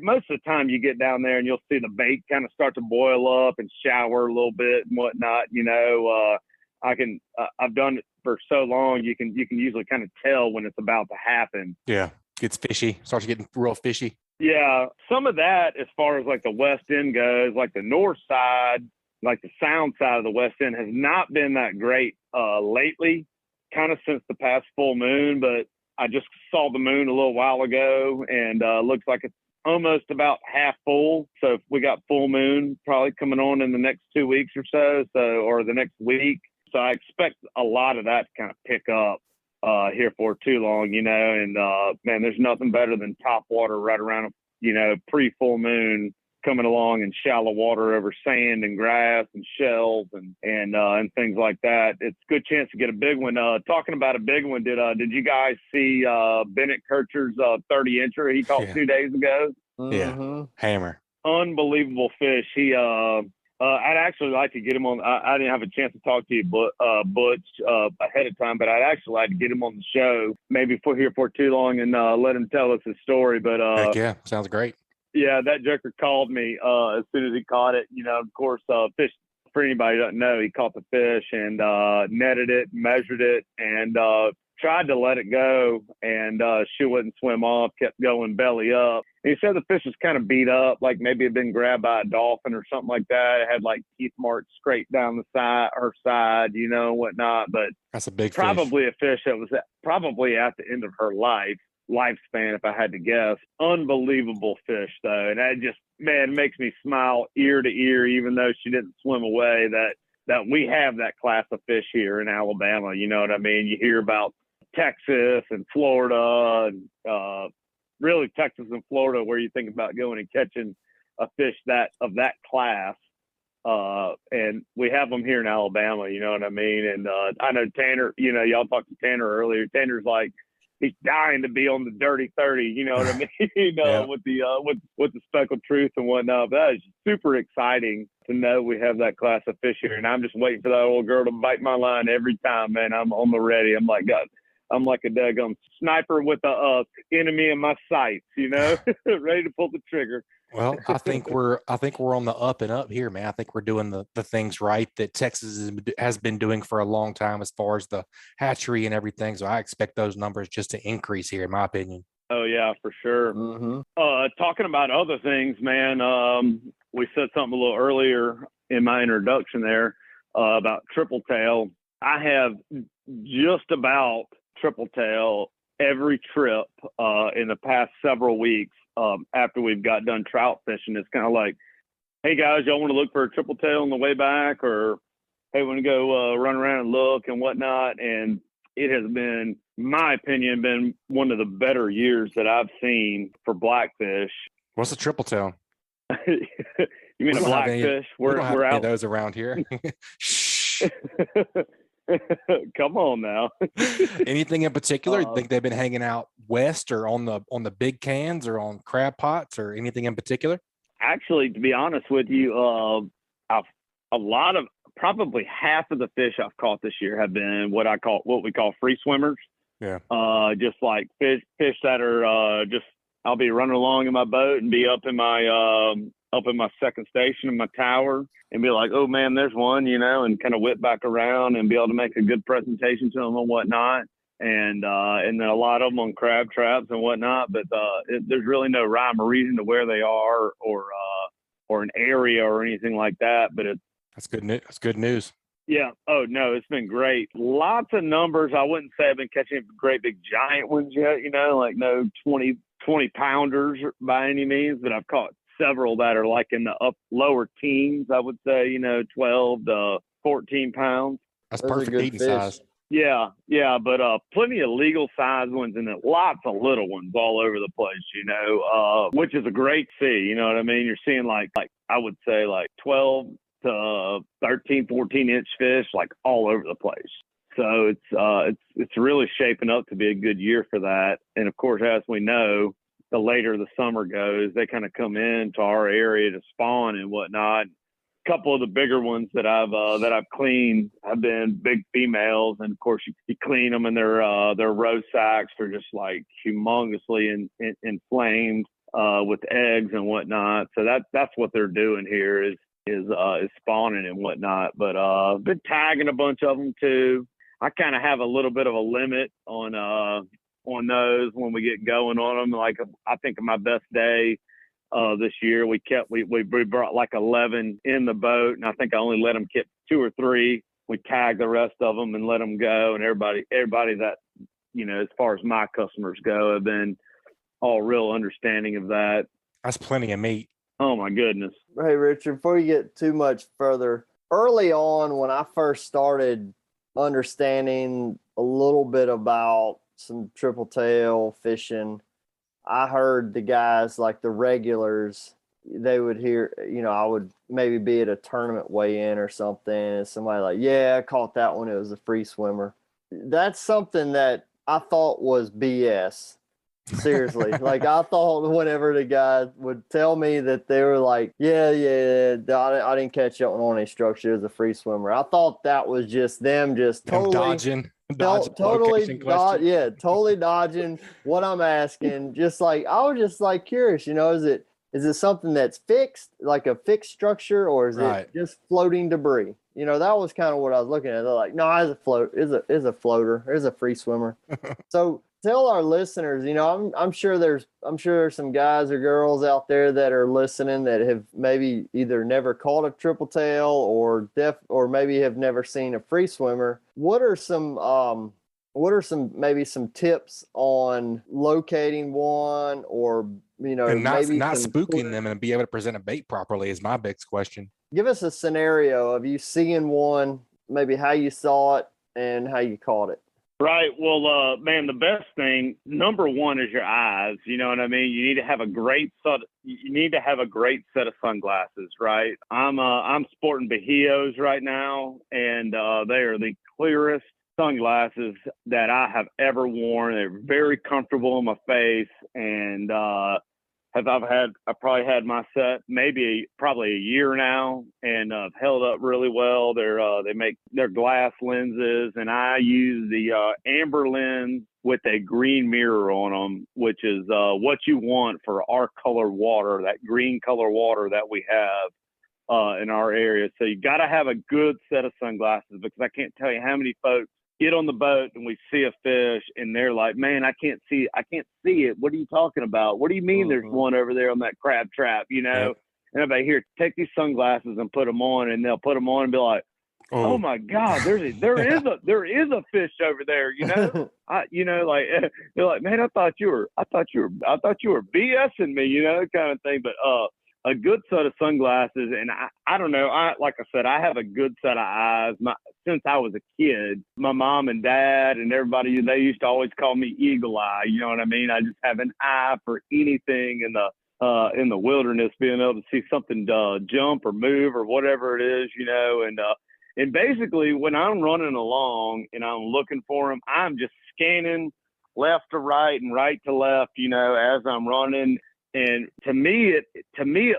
most of the time you get down there and you'll see the bait kind of start to boil up and shower a little bit and whatnot, you know. I've done it for so long, you can usually kind of tell when it's about to happen. Yeah, gets fishy, starts getting real fishy. Yeah, some of that, as far as like the west end goes, like the north side, like the sound side of the west end, has not been that great lately, kind of since the past full moon. But I just saw the moon a little while ago, and looks like it's almost about half full. So we got full moon probably coming on in the next 2 weeks or so, or the next week. So I expect a lot of that to kind of pick up here for too long, you know. And man, there's nothing better than top water right around, you know, pre-full moon, coming along in shallow water over sand and grass and shells and things like that. It's a good chance to get a big one. Talking about a big one, did you guys see Bennett Kircher's 30-incher he caught 2 days ago? Yeah, hammer. Unbelievable fish. He I'd actually like to get him on. I didn't have a chance to talk to you, Butch, ahead of time, but I'd actually like to get him on the show maybe for too long and let him tell us his story. But heck yeah, sounds great. Yeah, that joker called me as soon as he caught it. You know, of course, fish, for anybody who doesn't know, he caught the fish and netted it, measured it, and tried to let it go, and she wouldn't swim off, kept going belly up. And he said the fish was kind of beat up, like maybe it had been grabbed by a dolphin or something like that. It had like teeth marks straight down the side, her side, you know, whatnot. But that's a big probably fish. A fish that was probably at the end of her lifespan, if I had to guess. Unbelievable fish though, and that just, man, makes me smile ear to ear, even though she didn't swim away, that we have that class of fish here in Alabama. You know what I mean? You hear about Texas and Florida, and really Texas and Florida, where you think about going and catching a fish of that class, and we have them here in Alabama. You know what I mean? And I know Tanner, you know, y'all talked to Tanner earlier. Tanner's like, he's dying to be on the Dirty 30, you know what I mean? You know, yeah. with the speckled truth and whatnot. But that is super exciting to know we have that class of fish here, and I'm just waiting for that old girl to bite my line every time, man. I'm on the ready. I'm like, God, I'm like a daggone sniper with a enemy in my sights, you know, ready to pull the trigger. Well, I think we're on the up and up here, man. I think we're doing the things right that Texas has been doing for a long time as far as the hatchery and everything. So I expect those numbers just to increase here, in my opinion. Oh yeah, for sure. Mm-hmm. Talking about other things, man. We said something a little earlier in my introduction there about Tripletail. I have just about Tripletail every trip in the past several weeks. After we've got done trout fishing, it's kind of like, hey guys, y'all want to look for a Tripletail on the way back, or hey, want to go run around and look and whatnot. And it has been, in my opinion, been one of the better years that I've seen for blackfish. What's a Tripletail? You mean a blackfish? We don't have any of those around here. Shh. Come on now. Anything in particular? You think they've been hanging out west or on the big cans or on crab pots or anything in particular? Actually, to be honest with you, probably half of the fish I've caught this year have been what we call free swimmers. Yeah. Just like fish that are just, I'll be running along in my boat and be up in my second station in my tower and be like, oh man, there's one, you know, and kind of whip back around and be able to make a good presentation to them and whatnot. And then a lot of them on crab traps and whatnot, but there's really no rhyme or reason to where they are or an area or anything like that. But that's good news. That's good news. Yeah. Oh no, it's been great. Lots of numbers. I wouldn't say I've been catching great big giant ones yet, you know, like no 20 pounders by any means, but I've caught several that are like in the lower teens, I would say, you know, 12 to 14 pounds. That's perfect eating size. Yeah, but plenty of legal size ones and then lots of little ones all over the place, you know, which is a great see, you know what I mean? You're seeing like I would say like 12 to 13, 14-inch fish like all over the place. So it's really shaping up to be a good year for that. And of course, as we know, the later the summer goes, they kind of come into our area to spawn and whatnot. A couple of the bigger ones that I've cleaned have been big females, and of course you clean them and their roe sacks are just like humongously inflamed with eggs and whatnot. So that's what they're doing here is spawning and whatnot. But I've been tagging a bunch of them too. I kind of have a little bit of a limit on on those when we get going on them. Like, I think of my best day this year, we brought like 11 in the boat, and I think I only let them get 2 or 3. We tagged the rest of them and let them go. And everybody that, you know, as far as my customers go, have been all real understanding of that. That's plenty of meat. Oh my goodness. Hey, Richard, before you get too much further, early on when I first started understanding a little bit about some tripletail fishing, I heard the guys, like the regulars, they would hear, you know, I would maybe be at a tournament weigh-in or something, and somebody like, yeah, I caught that one. It was a free swimmer. That's something that I thought was BS. Seriously. Like, I thought whenever the guy would tell me that they were like, yeah, I didn't catch that one on any structure. It was a free swimmer. I thought that was just them just totally dodging totally dodging what I'm asking. Just like, I was just like curious, you know, is it something that's fixed, like a fixed structure, or is it just floating debris? You know, that was kind of what I was looking at. They're like, no, it's a floater, it's a free swimmer. So tell our listeners, you know, I'm sure there's some guys or girls out there that are listening that have maybe either never caught a tripletail or maybe have never seen a free swimmer. What are some maybe some tips on locating one, or, you know, and not maybe spooking them and be able to present a bait properly is my big question. Give us a scenario of you seeing one, maybe how you saw it and how you caught it. Right. Well, man, the best thing, number one, is your eyes. You know what I mean? You need to have a great set of sunglasses, right? I'm sporting Bahios right now, and they are the clearest sunglasses that I have ever worn. They're very comfortable in my face, and I probably had my set probably a year now, and held up really well. They're glass lenses, and I use the amber lens with a green mirror on them, which is what you want for our color water, that green color water that we have in our area. So you got to have a good set of sunglasses, because I can't tell you how many folks get on the boat and we see a fish and they're like, man, I can't see it. What are you talking about? What do you mean there's one over there on that crab trap, you know? Yep. And everybody, here, take these sunglasses and put them on, and they'll put them on and be like, oh my God, there is a fish over there, you know? They're like, man, I thought you were BSing me, you know, kind of thing. But a good set of sunglasses, and I don't know, like I said, I have a good set of eyes. Since I was a kid, my mom and dad and everybody, they used to always call me Eagle Eye. You know what I mean? I just have an eye for anything in the wilderness, being able to see something jump or move or whatever it is, you know. And basically, when I'm running along and I'm looking for them, I'm just scanning left to right and right to left, you know, as I'm running. And to me, it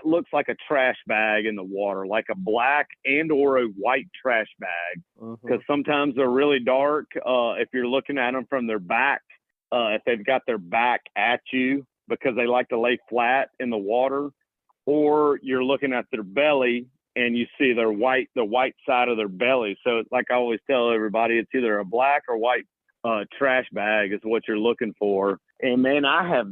looks like a trash bag in the water, like a black and or a white trash bag, because sometimes they're really dark. If you're looking at them from their back, if they've got their back at you, because they like to lay flat in the water, or you're looking at their belly and you see the white side of their belly. So it's like I always tell everybody, it's either a black or white trash bag is what you're looking for. And man, I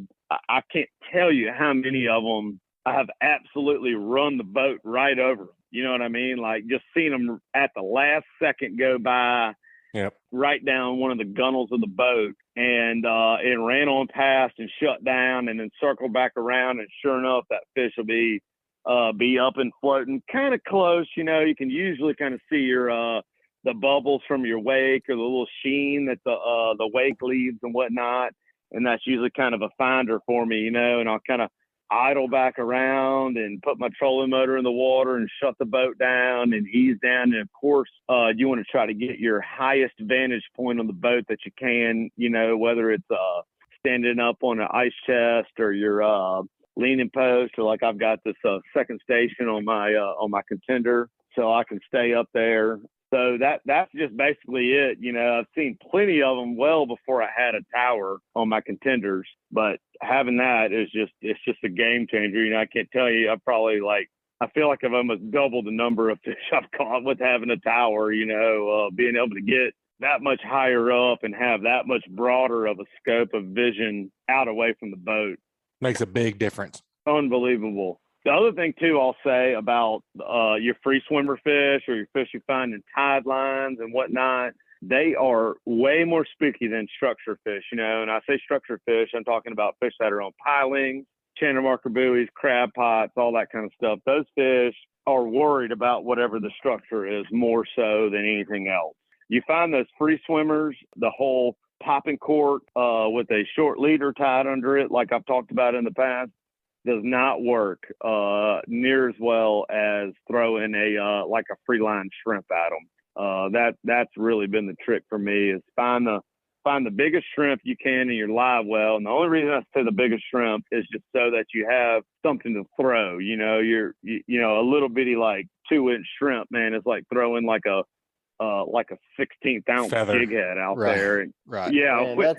can't tell you how many of them I have absolutely run the boat right over. You know what I mean? Like, just seeing them at the last second go by, right down one of the gunnels of the boat, and it ran on past and shut down, and then circled back around, and sure enough, that fish will be up and floating kind of close. You know, you can usually kind of see your the bubbles from your wake, or the little sheen that the wake leaves and whatnot. And that's usually kind of a finder for me, you know, and I'll kind of idle back around and put my trolling motor in the water and shut the boat down and ease down. And of course, you want to try to get your highest vantage point on the boat that you can, you know, whether it's standing up on an ice chest or your leaning post, or like I've got this second station on my contender, so I can stay up there. So that's just basically it. You know, I've seen plenty of them well before I had a tower on my contenders, but having that it's just a game changer. You know, I can't tell you, I feel like I've almost doubled the number of fish I've caught with having a tower, you know, being able to that much higher up and have that much broader of a scope of vision out away from the boat. Makes a big difference. Unbelievable. The other thing too, I'll say about your free swimmer fish or your fish you find in tide lines and whatnot, they are way more spooky than structure fish, you know. And I say structure fish, I'm talking about fish that are on pilings, channel marker buoys, crab pots, all that kind of stuff. Those fish are worried about whatever the structure is more so than anything else. You find those free swimmers, the whole popping cork with a short leader tied under it, like I've talked about in the past, does not work near as well as throwing a like a free line shrimp at them. That's really been the trick for me, is find the biggest shrimp you can in your live well. And the only reason I say the biggest shrimp is just so that you have something to throw. You know, you know, a little bitty like 2-inch shrimp, man, is like throwing like a 16th ounce jig head out there. And, yeah, man,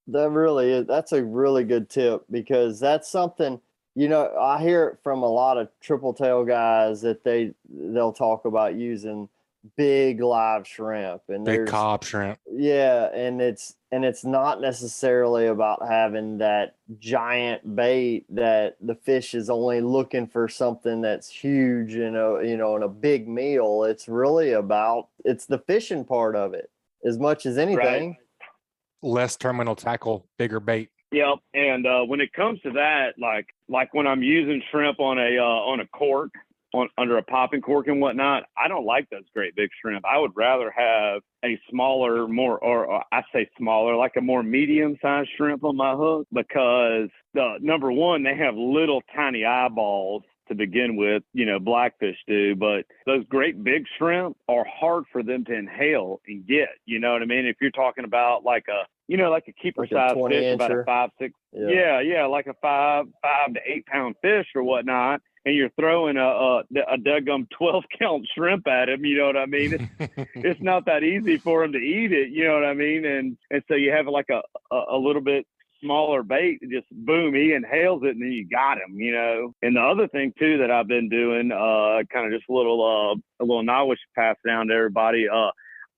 that really is. That's a really good tip, because that's something, you know, I hear it from a lot of triple tail guys that they'll talk about using big live shrimp and big cob shrimp. Yeah, and it's not necessarily about having that giant bait that the fish is only looking for something that's huge, and a big meal. It's really about the fishing part of it as much as anything. Right. Less terminal tackle, bigger bait. Yep. And when it comes to that, like when I'm using shrimp on a cork, under a popping cork and whatnot, I don't like those great big shrimp. I would rather have a smaller, like a more medium-sized shrimp on my hook, because number one, they have little tiny eyeballs to begin with, you know, blackfish do, but those great big shrimp are hard for them to inhale and get, you know what I mean? If you're talking about like a keeper size fish, about a 5-6, like a 5 to 8 pound fish or whatnot, and you're throwing a daggum 12 count shrimp at him, you know what I mean? It's not that easy for him to eat it, you know what I mean? And so you have like a little bit smaller bait, just boom, he inhales it, and then you got him, you know. And the other thing too that I've been doing, kind of just a little knowledge to pass down to everybody.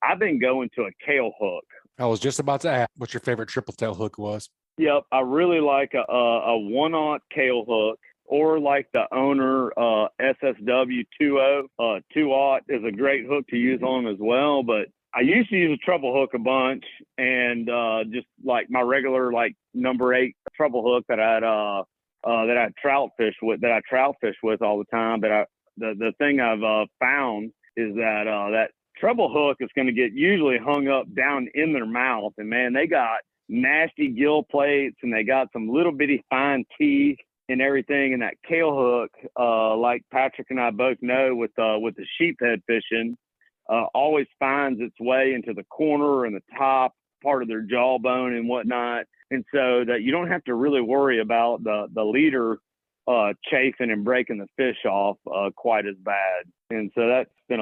I've been going to a Kale hook. I was just about to ask what your favorite triple tail hook was. Yep, I really like a 1/0 Kale hook, or like the owner SSW 2.0. 2/0 is a great hook to use on as well, but I used to use a treble hook a bunch, and just like my regular like number 8 treble hook that I trout fish with all the time. But the thing I've found is that that treble hook is going to get usually hung up down in their mouth, and man, they got nasty gill plates, and they got some little bitty fine teeth and everything. And that Kale hook, like Patrick and I both know, with the sheephead fishing, always finds its way into the corner and the top part of their jawbone and whatnot, and so that you don't have to really worry about the leader chafing and breaking the fish off quite as bad. And so that's been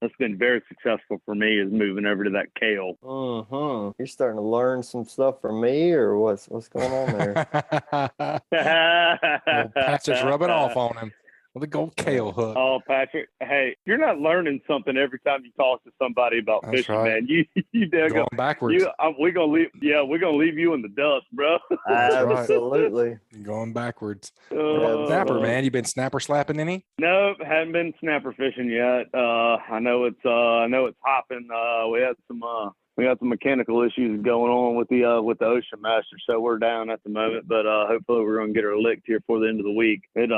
that's been very successful for me, is moving over to that Kale. You're starting to learn some stuff from me, or what's going on there? Patrick's rubbing off on him with a gold Kale hook. Oh, Patrick, hey, you're not learning something every time you talk to somebody about That's fishing, right. man. You going backwards. We're gonna leave you in the dust, bro. Absolutely. Right. Going backwards. Snapper, man. You been snapper slapping any? Nope, haven't been snapper fishing yet. I know it's hopping. We got some mechanical issues going on with the Ocean Master, so we're down at the moment. But hopefully we're gonna get her licked here before the end of the week. It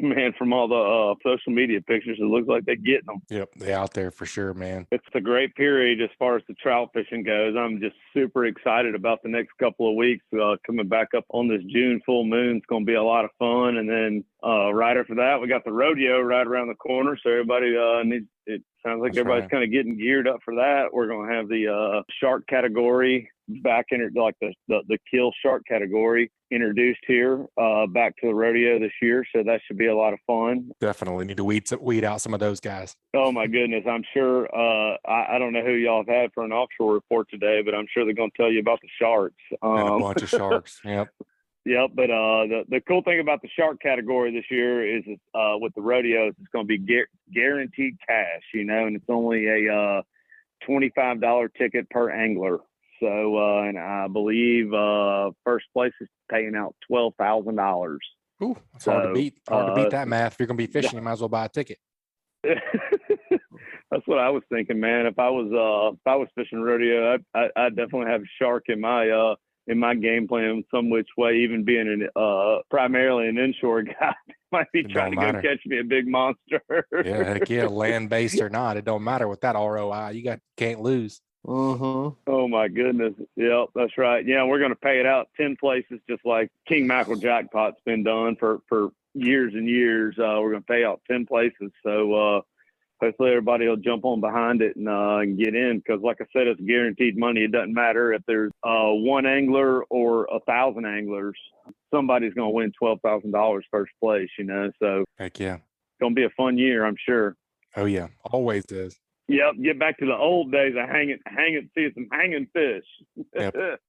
man, from all the social media pictures, it looks like they're getting them. Yep, they're out there for sure, man. It's a great period as far as the trout fishing goes. I'm just super excited about the next couple of weeks. Coming back up on this June full moon, it's gonna be a lot of fun. And then right after that, we got the rodeo right around the corner, so everybody needs. It sounds like everybody's kind of getting geared up for that. We're going to have the shark category back in, like the kill shark category introduced here back to the rodeo this year. So that should be a lot of fun. Definitely need to weed out some of those guys. Oh my goodness. I'm sure, I don't know who y'all have had for an offshore report today, but I'm sure they're going to tell you about the sharks. And a bunch of sharks. Yep. Yep, but the cool thing about the shark category this year is with the rodeos, it's going to be guaranteed cash, you know, and it's only a $25 ticket per angler. So, and I believe first place is paying out $12,000. Ooh, it's hard to beat. Hard to beat that math. If you're going to be fishing, you might as well buy a ticket. That's what I was thinking, man. If I was fishing rodeo, I'd definitely have a shark in my game plan some which way. Even being primarily an inshore guy, might be trying to go catch me a big monster. Yeah, heck yeah, land based or not, it don't matter with that ROI. You can't lose. Mm-hmm. Oh my goodness. Yep, that's right. Yeah, we're going to pay it out 10 places, just like King Mackerel Jackpot's been done for years and years. We're going to pay out 10 places. So hopefully everybody will jump on behind it and get in. Because like I said, it's guaranteed money. It doesn't matter if there's one angler or 1,000 anglers. Somebody's going to win $12,000 first place, So heck yeah. It's going to be a fun year, I'm sure. Oh yeah, always is. Yep, get back to the old days of see some hanging fish. Yep.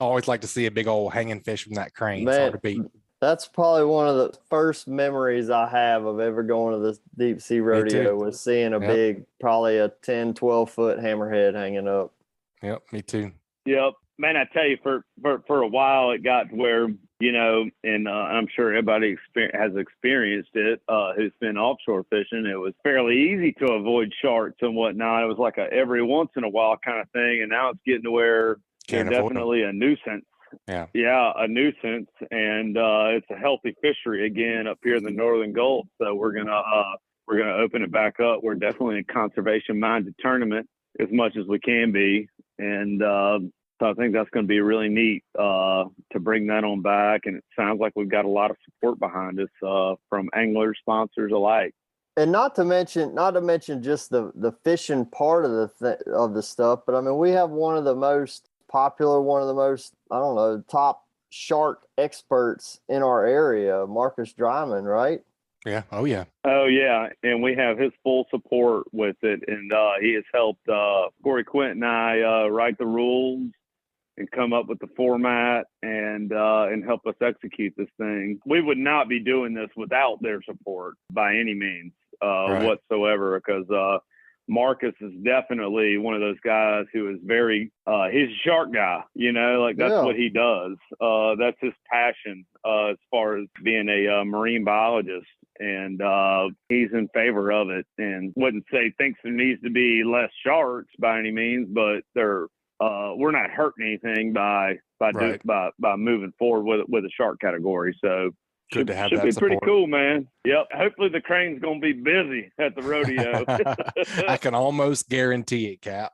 Always like to see a big old hanging fish from that crane. Man, it's hard to beat. That's probably one of the first memories I have of ever going to this deep sea rodeo was seeing a big, probably a 10, 12 foot hammerhead hanging up. Yep, me too. Yep. Man, I tell you, for a while it got to where, and I'm sure everybody has experienced it, who's been offshore fishing. It was fairly easy to avoid sharks and whatnot. It was like a every once in a while kind of thing. And now it's getting to where they're definitely a nuisance. Yeah. Yeah, a nuisance. And it's a healthy fishery again up here in the Northern Gulf. So we're gonna open it back up. We're definitely a conservation minded tournament as much as we can be. And so I think that's going to be really neat to bring that on back. And it sounds like we've got a lot of support behind us from anglers, sponsors alike. And not to mention just the fishing part of the stuff, but I mean, we have one of the most popular, top shark experts in our area, Marcus Dryman, right? Yeah. Oh yeah. Oh yeah. And we have his full support with it. And he has helped Corey Quint and I write the rules and come up with the format and help us execute this thing. We would not be doing this without their support by any means whatsoever, because Marcus is definitely one of those guys who is very he's a shark guy, that's what he does. That's his passion as far as being a marine biologist. And he's in favor of it, and wouldn't say thinks there needs to be less sharks by any means, but we're not hurting anything by moving forward with a shark category. So good to have should that be support. Pretty cool, man. Yep. Hopefully the crane's gonna be busy at the rodeo. I can almost guarantee it, Cap.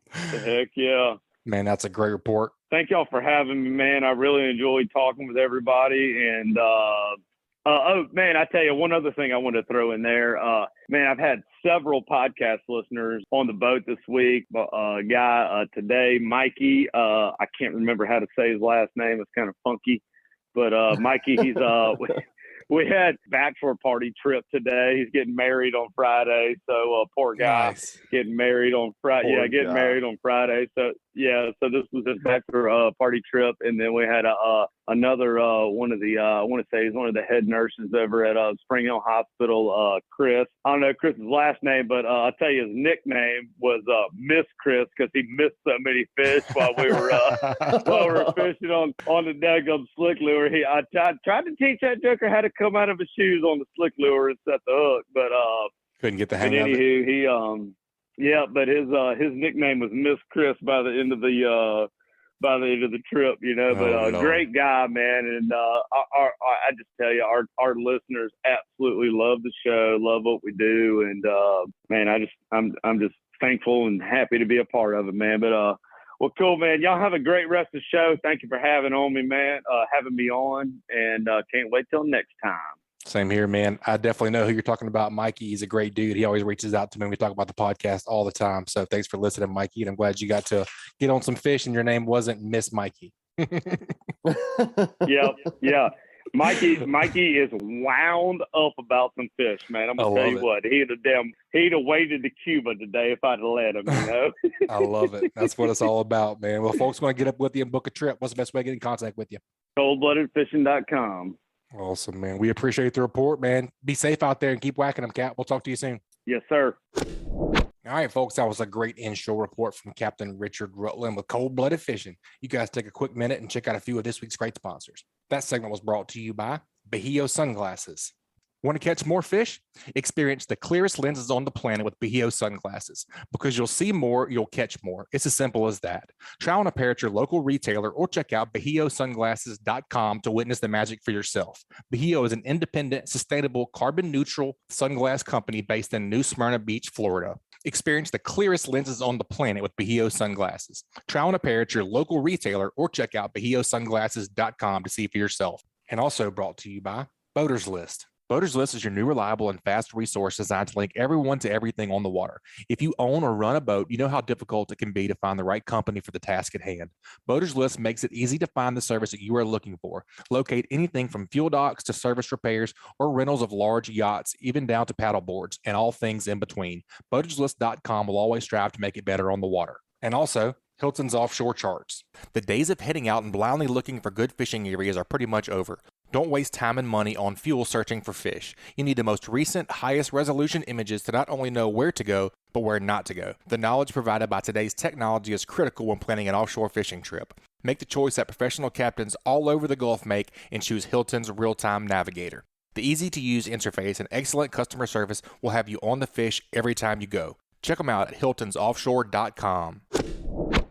Heck yeah. Man, that's a great report. Thank y'all for having me, man. I really enjoyed talking with everybody. And oh man, I tell you one other thing I want to throw in there. Man, I've had several podcast listeners on the boat this week. A guy today, Mikey. I can't remember how to say his last name. It's kind of funky, but Mikey. He's we had bachelor party trip today. He's getting married on Friday, so poor guy getting married on Friday. Yeah, getting married on Friday. So so this was his bachelor party trip, and then we had another one of the I want to say he's one of the head nurses over at Spring Hill Hospital, Chris. I don't know Chris's last name, but I'll tell you his nickname was Miss Chris because he missed so many fish while we were fishing on the daggum slick lure. I tried to teach that joker how to come out of his shoes on the slick lure and set the hook, but couldn't get the hang of it. He but his nickname was Miss Chris by the end of the trip, but great guy, man. And I just tell you, our listeners absolutely love the show, love what we do. And man, I'm just thankful and happy to be a part of it, man. But well, cool, man. Y'all have a great rest of the show. Thank you for having me on, and can't wait till next time. Same here, man. I definitely know who you're talking about, Mikey. He's a great dude. He always reaches out to me when we talk about the podcast all the time. So thanks for listening, Mikey. And I'm glad you got to get on some fish and your name wasn't Miss Mikey. Yeah. Mikey is wound up about some fish, man. I'm gonna tell you what, he'd have waited to Cuba today if I'd have let him, I love it. That's what it's all about, man. Well, folks want to get up with you and book a trip. What's the best way to get in contact with you? coldbloodedfishing.com. Awesome, man. We appreciate the report, man. Be safe out there and keep whacking them, Cap. We'll talk to you soon. Yes, sir. All right, folks, that was a great inshore report from Captain Richard Rutland with Cold-Blooded Fishing. You guys take a quick minute and check out a few of this week's great sponsors. That segment was brought to you by Bahio Sunglasses. Want to catch more fish? Experience the clearest lenses on the planet with Bahio sunglasses. Because you'll see more, you'll catch more. It's as simple as that. Try on a pair at your local retailer or check out bahiosunglasses.com to witness the magic for yourself. Bahio is an independent, sustainable, carbon-neutral sunglass company based in New Smyrna Beach, Florida. Experience the clearest lenses on the planet with Bahio sunglasses. Try on a pair at your local retailer or check out bahiosunglasses.com to see for yourself. And also brought to you by Boaters List. Boaters List is your new reliable and fast resource designed to link everyone to everything on the water. If you own or run a boat, you know how difficult it can be to find the right company for the task at hand. Boaters List makes it easy to find the service that you are looking for. Locate anything from fuel docks to service repairs or rentals of large yachts, even down to paddle boards and all things in between. BoatersList.com will always strive to make it better on the water. And also, Hilton's offshore charts. The days of heading out and blindly looking for good fishing areas are pretty much over. Don't waste time and money on fuel searching for fish. You need the most recent, highest resolution images to not only know where to go, but where not to go. The knowledge provided by today's technology is critical when planning an offshore fishing trip. Make the choice that professional captains all over the Gulf make and choose Hilton's Real-Time Navigator. The easy-to-use interface and excellent customer service will have you on the fish every time you go. Check them out at hiltonsoffshore.com.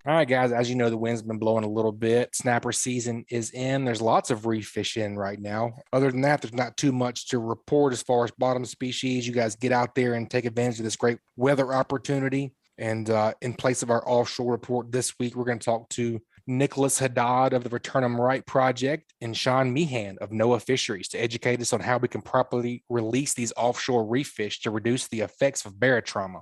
All right, guys, as you know, the wind's been blowing a little bit. Snapper season is in. There's lots of reef fish in right now. Other than that, there's not too much to report as far as bottom species. You guys get out there and take advantage of this great weather opportunity. And in place of our offshore report this week, we're going to talk to Nicholas Haddad of the Return 'em Right Project and Sean Meehan of NOAA Fisheries to educate us on how we can properly release these offshore reef fish to reduce the effects of barotrauma.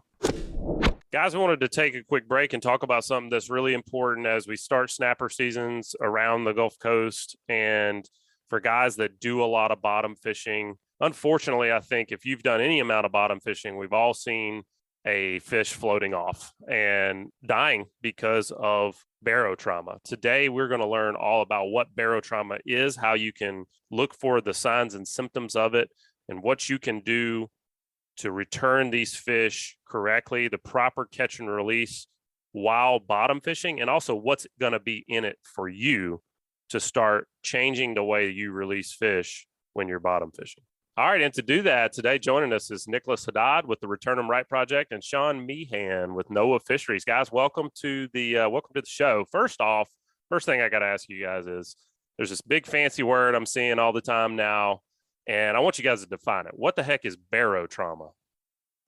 Guys, I wanted to take a quick break and talk about something that's really important as we start snapper seasons around the Gulf Coast. And for guys that do a lot of bottom fishing, unfortunately, I think if you've done any amount of bottom fishing, we've all seen a fish floating off and dying because of barotrauma. Today, we're going to learn all about what barotrauma is, how you can look for the signs and symptoms of it, and what you can do to return these fish correctly, the proper catch and release while bottom fishing, and also what's going to be in it for you to start changing the way you release fish when you're bottom fishing. All right, and to do that, today joining us is Nicholas Haddad with the Return 'em Right Project and Sean Meehan with NOAA Fisheries. Guys, welcome to the show. First off, first thing I got to ask you guys is, there's this big fancy word I'm seeing all the time now, and I want you guys to define it. What the heck is barotrauma?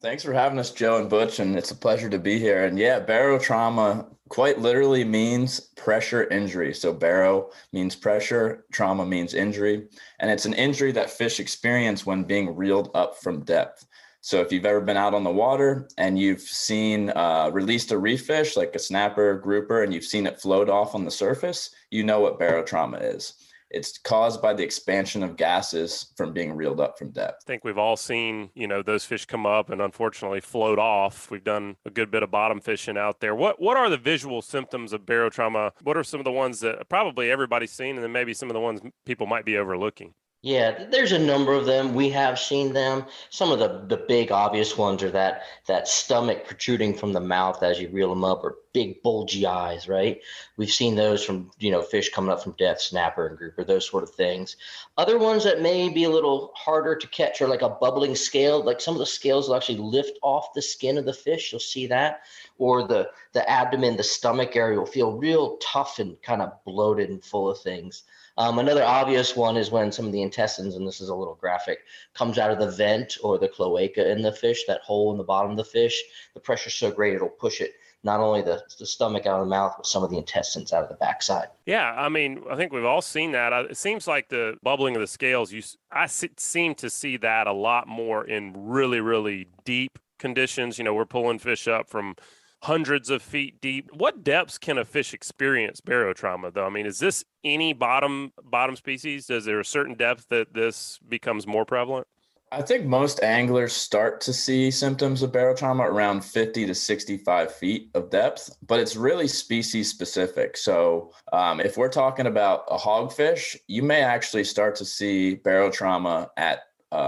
Thanks for having us, Joe and Butch, and it's a pleasure to be here. And yeah, barotrauma quite literally means pressure injury. So baro means pressure, trauma means injury, and it's an injury that fish experience when being reeled up from depth. So if you've ever been out on the water and you've seen released a reef fish like a snapper, grouper, and you've seen it float off on the surface, you know what barotrauma is. It's caused by the expansion of gases from being reeled up from depth. I think we've all seen, those fish come up and unfortunately float off. We've done a good bit of bottom fishing out there. What are the visual symptoms of barotrauma? What are some of the ones that probably everybody's seen, and then maybe some of the ones people might be overlooking? Yeah, there's a number of them. We have seen them. Some of the big obvious ones are that stomach protruding from the mouth as you reel them up, or big bulgy eyes, right? We've seen those from, fish coming up from depth, snapper and grouper, those sort of things. Other ones that may be a little harder to catch are like a bubbling scale. Like some of the scales will actually lift off the skin of the fish. You'll see that. Or the abdomen, the stomach area will feel real tough and kind of bloated and full of things. Another obvious one is when some of the intestines, and this is a little graphic, comes out of the vent or the cloaca in the fish, that hole in the bottom of the fish. The pressure's so great, it'll push it, not only the stomach out of the mouth, but some of the intestines out of the backside. Yeah, I think we've all seen that. It seems like the bubbling of the scales, I seem to see that a lot more in really, really deep conditions. We're pulling fish up from hundreds of feet deep. What depths can a fish experience barotrauma, though? Is this any bottom species? Is there a certain depth that this becomes more prevalent? I think most anglers start to see symptoms of barotrauma around 50 to 65 feet of depth, but it's really species specific. So if we're talking about a hogfish, you may actually start to see barotrauma at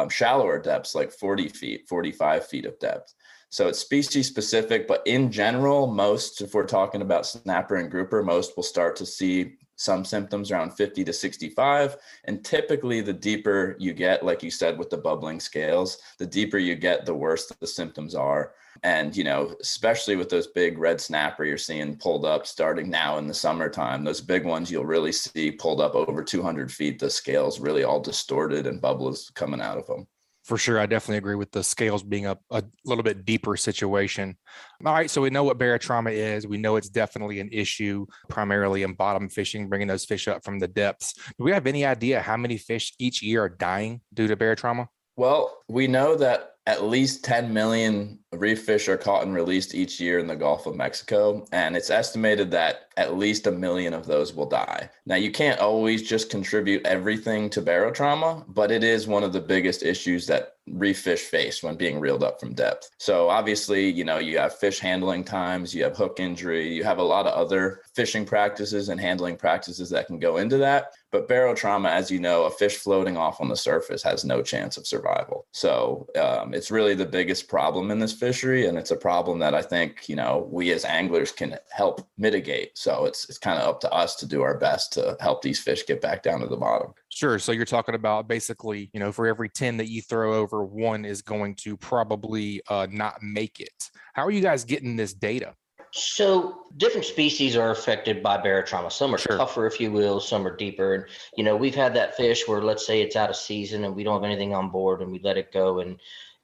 shallower depths, like 40 feet, 45 feet of depth. So it's species specific, but in general, most, if we're talking about snapper and grouper, most will start to see some symptoms around 50 to 65. And typically the deeper you get, like you said, with the bubbling scales, the deeper you get, the worse the symptoms are. And, especially with those big red snapper you're seeing pulled up starting now in the summertime, those big ones you'll really see pulled up over 200 feet, the scales really all distorted and bubbles coming out of them. For sure. I definitely agree with the scales being a little bit deeper situation. All right. So we know what barotrauma is. We know it's definitely an issue, primarily in bottom fishing, bringing those fish up from the depths. Do we have any idea how many fish each year are dying due to barotrauma? Well, we know that at least 10 million reef fish are caught and released each year in the Gulf of Mexico. And it's estimated that at least 1 million of those will die. Now, you can't always just contribute everything to barotrauma, but it is one of the biggest issues that reef fish face when being reeled up from depth. So obviously, you have fish handling times, you have hook injury, you have a lot of other fishing practices and handling practices that can go into that. But barotrauma, as you know, a fish floating off on the surface has no chance of survival. So it's really the biggest problem in this fishery. And it's a problem that I think, we as anglers can help mitigate. So it's kind of up to us to do our best to help these fish get back down to the bottom. Sure. So you're talking about basically, for every 10 that you throw over, one is going to probably not make it. How are you guys getting this data? So different species are affected by barotrauma. Some are Sure. tougher, if you will. Some are deeper. And, we've had that fish where, let's say it's out of season and we don't have anything on board and we let it go and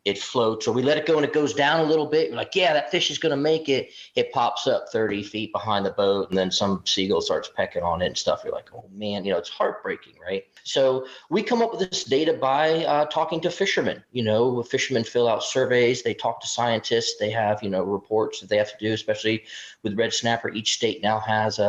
it floats, or we let it go and it goes down a little bit. We're like, yeah, that fish is going to make it. It pops up 30 feet behind the boat and then some seagull starts pecking on it and stuff. You're like, oh man, it's heartbreaking, right? So we come up with this data by talking to fishermen. Fishermen fill out surveys. They talk to scientists. They have, reports that they have to do, especially with red snapper. Each state now has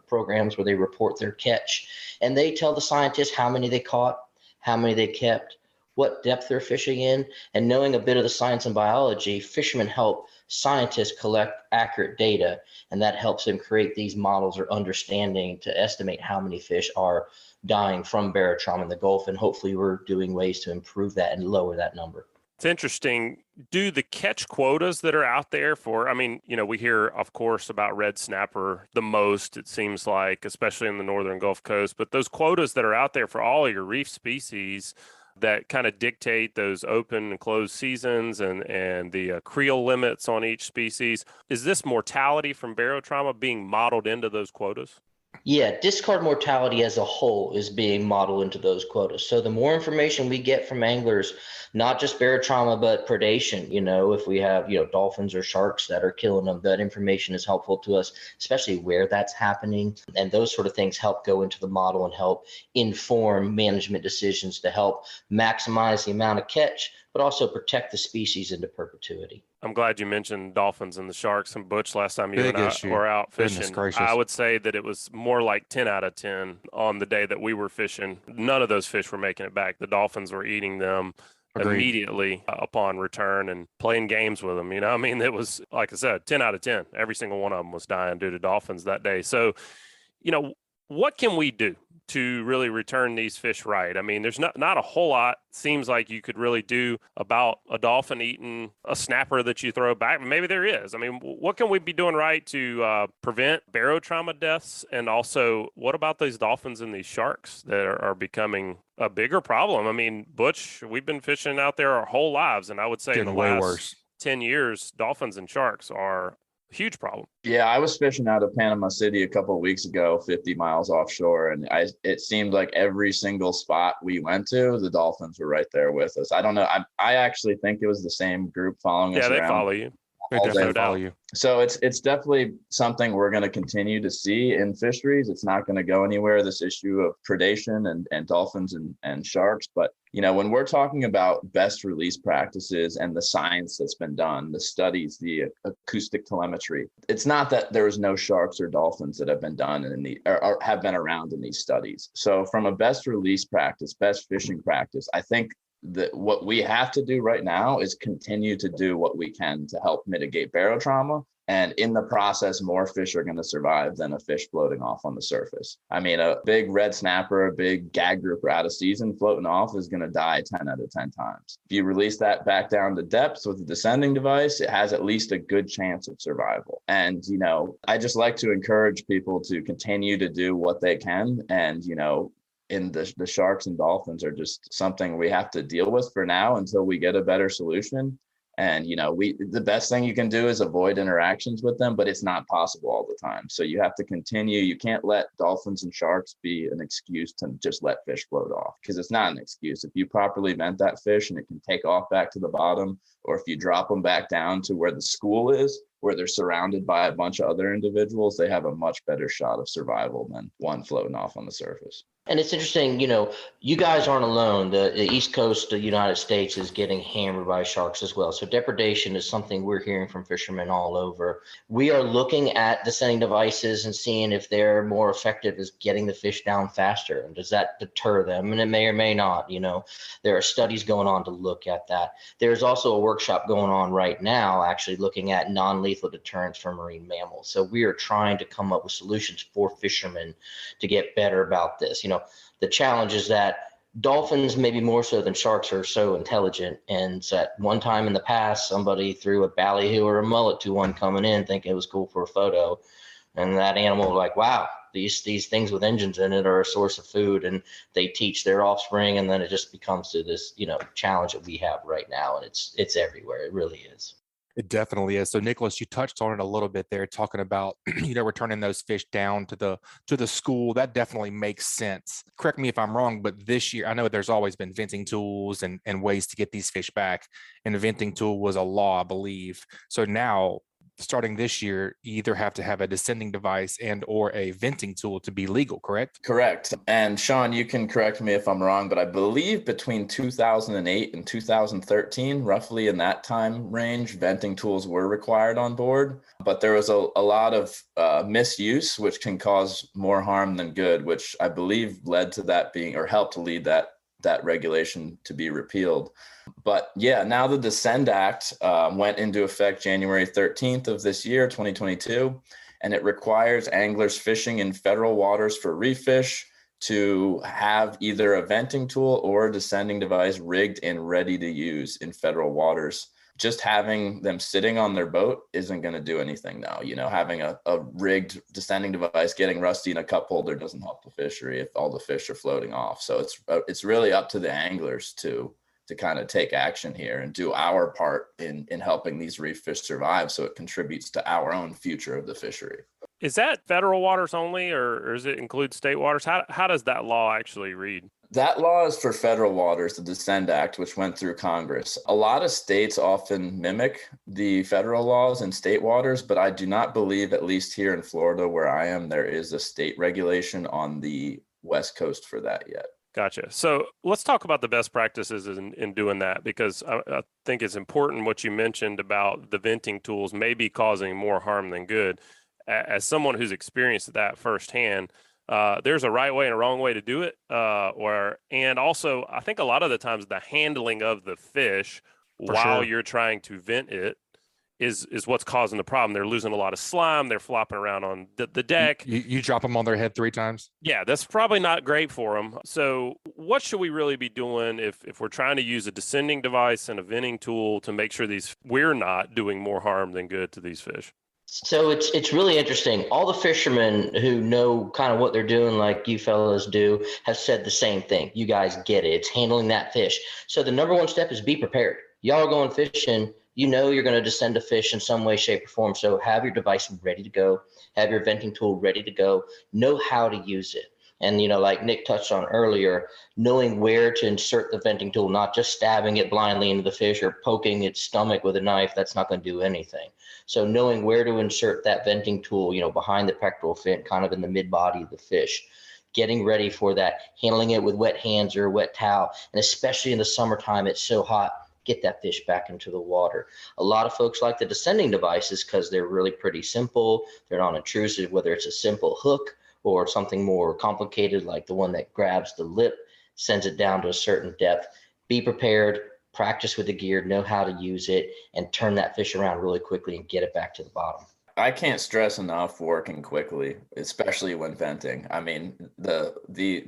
programs where they report their catch. And they tell the scientists how many they caught, how many they kept, what depth they're fishing in. And knowing a bit of the science and biology, fishermen help scientists collect accurate data. And that helps them create these models or understanding to estimate how many fish are dying from barotrauma in the Gulf. And hopefully we're doing ways to improve that and lower that number. It's interesting. Do the catch quotas that are out there we hear, of course, about red snapper the most, it seems like, especially in the northern Gulf Coast, but those quotas that are out there for all your reef species that kind of dictate those open and closed seasons and the creel limits on each species. Is this mortality from barotrauma being modeled into those quotas? Yeah, discard mortality as a whole is being modeled into those quotas. So the more information we get from anglers, not just barotrauma, but predation, if we have, dolphins or sharks that are killing them, that information is helpful to us, especially where that's happening. And those sort of things help go into the model and help inform management decisions to help maximize the amount of catch, but also protect the species into perpetuity. I'm glad you mentioned dolphins and the sharks. And Butch, last time you Big and I issue. were out Goodness fishing, gracious. I would say that it was more like 10 out of 10 on the day that we were fishing. None of those fish were making it back. The dolphins were eating them Agreed. immediately upon return and playing games with them. It was, like I said, 10 out of 10. Every single one of them was dying due to dolphins that day. So, what can we do to really return these fish right? There's not a whole lot, seems like you could really do about a dolphin eating a snapper that you throw back. Maybe there is. What can we be doing right to prevent barotrauma deaths? And also, what about these dolphins and these sharks that are becoming a bigger problem? Butch, we've been fishing out there our whole lives, and I would say in the Getting way last worse. 10 years, dolphins and sharks are a huge problem. Yeah, I was fishing out of Panama City a couple of weeks ago, 50 miles offshore, and it seemed like every single spot we went to, the dolphins were right there with us. I don't know. I actually think it was the same group following us Yeah, they around. follow you. They all definitely day. follow you. So it's definitely something we're going to continue to see in fisheries. It's not going to go anywhere, this issue of predation and dolphins and sharks. But, when we're talking about best release practices and the science that's been done, the studies, the acoustic telemetry, it's not that there was no sharks or dolphins that have been done or have been around in these studies. So from a best release practice, best fishing practice, I think that what we have to do right now is continue to do what we can to help mitigate barotrauma, And in the process, more fish are going to survive than a fish floating off on the surface. I mean, a big red snapper, a big gag grouper out of season floating off is going to die 10 out of 10 times. If you release that back down to depth with a descending device, it has at least a good chance of survival. And, I just like to encourage people to continue to do what they can. And, in the sharks and dolphins are just something we have to deal with for now until we get a better solution. And, the best thing you can do is avoid interactions with them, but it's not possible all the time. So you have to continue. You can't let dolphins and sharks be an excuse to just let fish float off, because it's not an excuse. If you properly vent that fish and it can take off back to the bottom, or if you drop them back down to where the school is, where they're surrounded by a bunch of other individuals, they have a much better shot of survival than one floating off on the surface. And it's interesting, you guys aren't alone. The East Coast of the United States is getting hammered by sharks as well. So depredation is something we're hearing from fishermen all over. We are looking at descending devices and seeing if they're more effective as getting the fish down faster. And does that deter them? And it may or may not. There are studies going on to look at that. There's also a workshop going on right now, actually looking at non-lethal deterrents for marine mammals. So we are trying to come up with solutions for fishermen to get better about this. The challenge is that dolphins, maybe more so than sharks, are so intelligent. And so at one time in the past, somebody threw a ballyhoo or a mullet to one coming in thinking it was cool for a photo. And that animal was like, wow, these things with engines in it are a source of food, and they teach their offspring. And then it just becomes to this, challenge that we have right now. And it's everywhere. It really is. It definitely is. So Nicholas, you touched on it a little bit there, talking about, returning those fish down to the school. That definitely makes sense. Correct me if I'm wrong, but this year, I know there's always been venting tools and ways to get these fish back. And the venting tool was a law, I believe. So now, starting this year, you either have to have a descending device and or a venting tool to be legal, correct? Correct. And Sean, you can correct me if I'm wrong, but I believe between 2008 and 2013, roughly in that time range, venting tools were required on board. But there was a lot of misuse, which can cause more harm than good, which I believe led to that being, or helped to lead that regulation to be repealed. But yeah, now the Descend Act went into effect January 13th of this year, 2022, and it requires anglers fishing in federal waters for reef fish to have either a venting tool or a descending device rigged and ready to use in federal waters. Just having them sitting on their boat isn't going to do anything now. Having a rigged descending device getting rusty in a cup holder doesn't help the fishery if all the fish are floating off. So it's really up to the anglers to kind of take action here and do our part in helping these reef fish survive, so it contributes to our own future of the fishery. Is that federal waters only, or does it include state waters? How does that law actually read? That law is for federal waters, the Descend Act, which went through Congress. A lot of states often mimic the federal laws in state waters, but I do not believe, at least here in Florida where I am, there is a state regulation on the West Coast for that yet. Gotcha. So let's talk about the best practices in doing that, because I think it's important what you mentioned about the venting tools may be causing more harm than good. As someone who's experienced that firsthand, there's a right way and a wrong way to do it. And also, I think a lot of the times the handling of the fish while you're trying to vent it is what's causing the problem. They're losing a lot of slime. They're flopping around on the deck. You drop them on their head 3 times. Yeah, that's probably not great for them. So what should we really be doing if we're trying to use a descending device and a venting tool to make sure we're not doing more harm than good to these fish? So it's really interesting. All the fishermen who know kind of what they're doing, like you fellas do, have said the same thing. You guys get it. It's handling that fish. So the number one step is be prepared. Y'all are going fishing. You're going to descend a fish in some way, shape, or form. So have your device ready to go. Have your venting tool ready to go. Know how to use it. And, like Nick touched on earlier, knowing where to insert the venting tool, not just stabbing it blindly into the fish or poking its stomach with a knife, that's not going to do anything. So knowing where to insert that venting tool, behind the pectoral fin, kind of in the mid body of the fish, getting ready for that, handling it with wet hands or a wet towel. And especially in the summertime, it's so hot, get that fish back into the water. A lot of folks like the descending devices because they're really pretty simple. They're non-intrusive, whether it's a simple hook or something more complicated like the one that grabs the lip, sends it down to a certain depth. Be prepared, practice with the gear, know how to use it, and turn that fish around really quickly and get it back to the bottom. I can't stress enough working quickly, especially when venting. I mean, the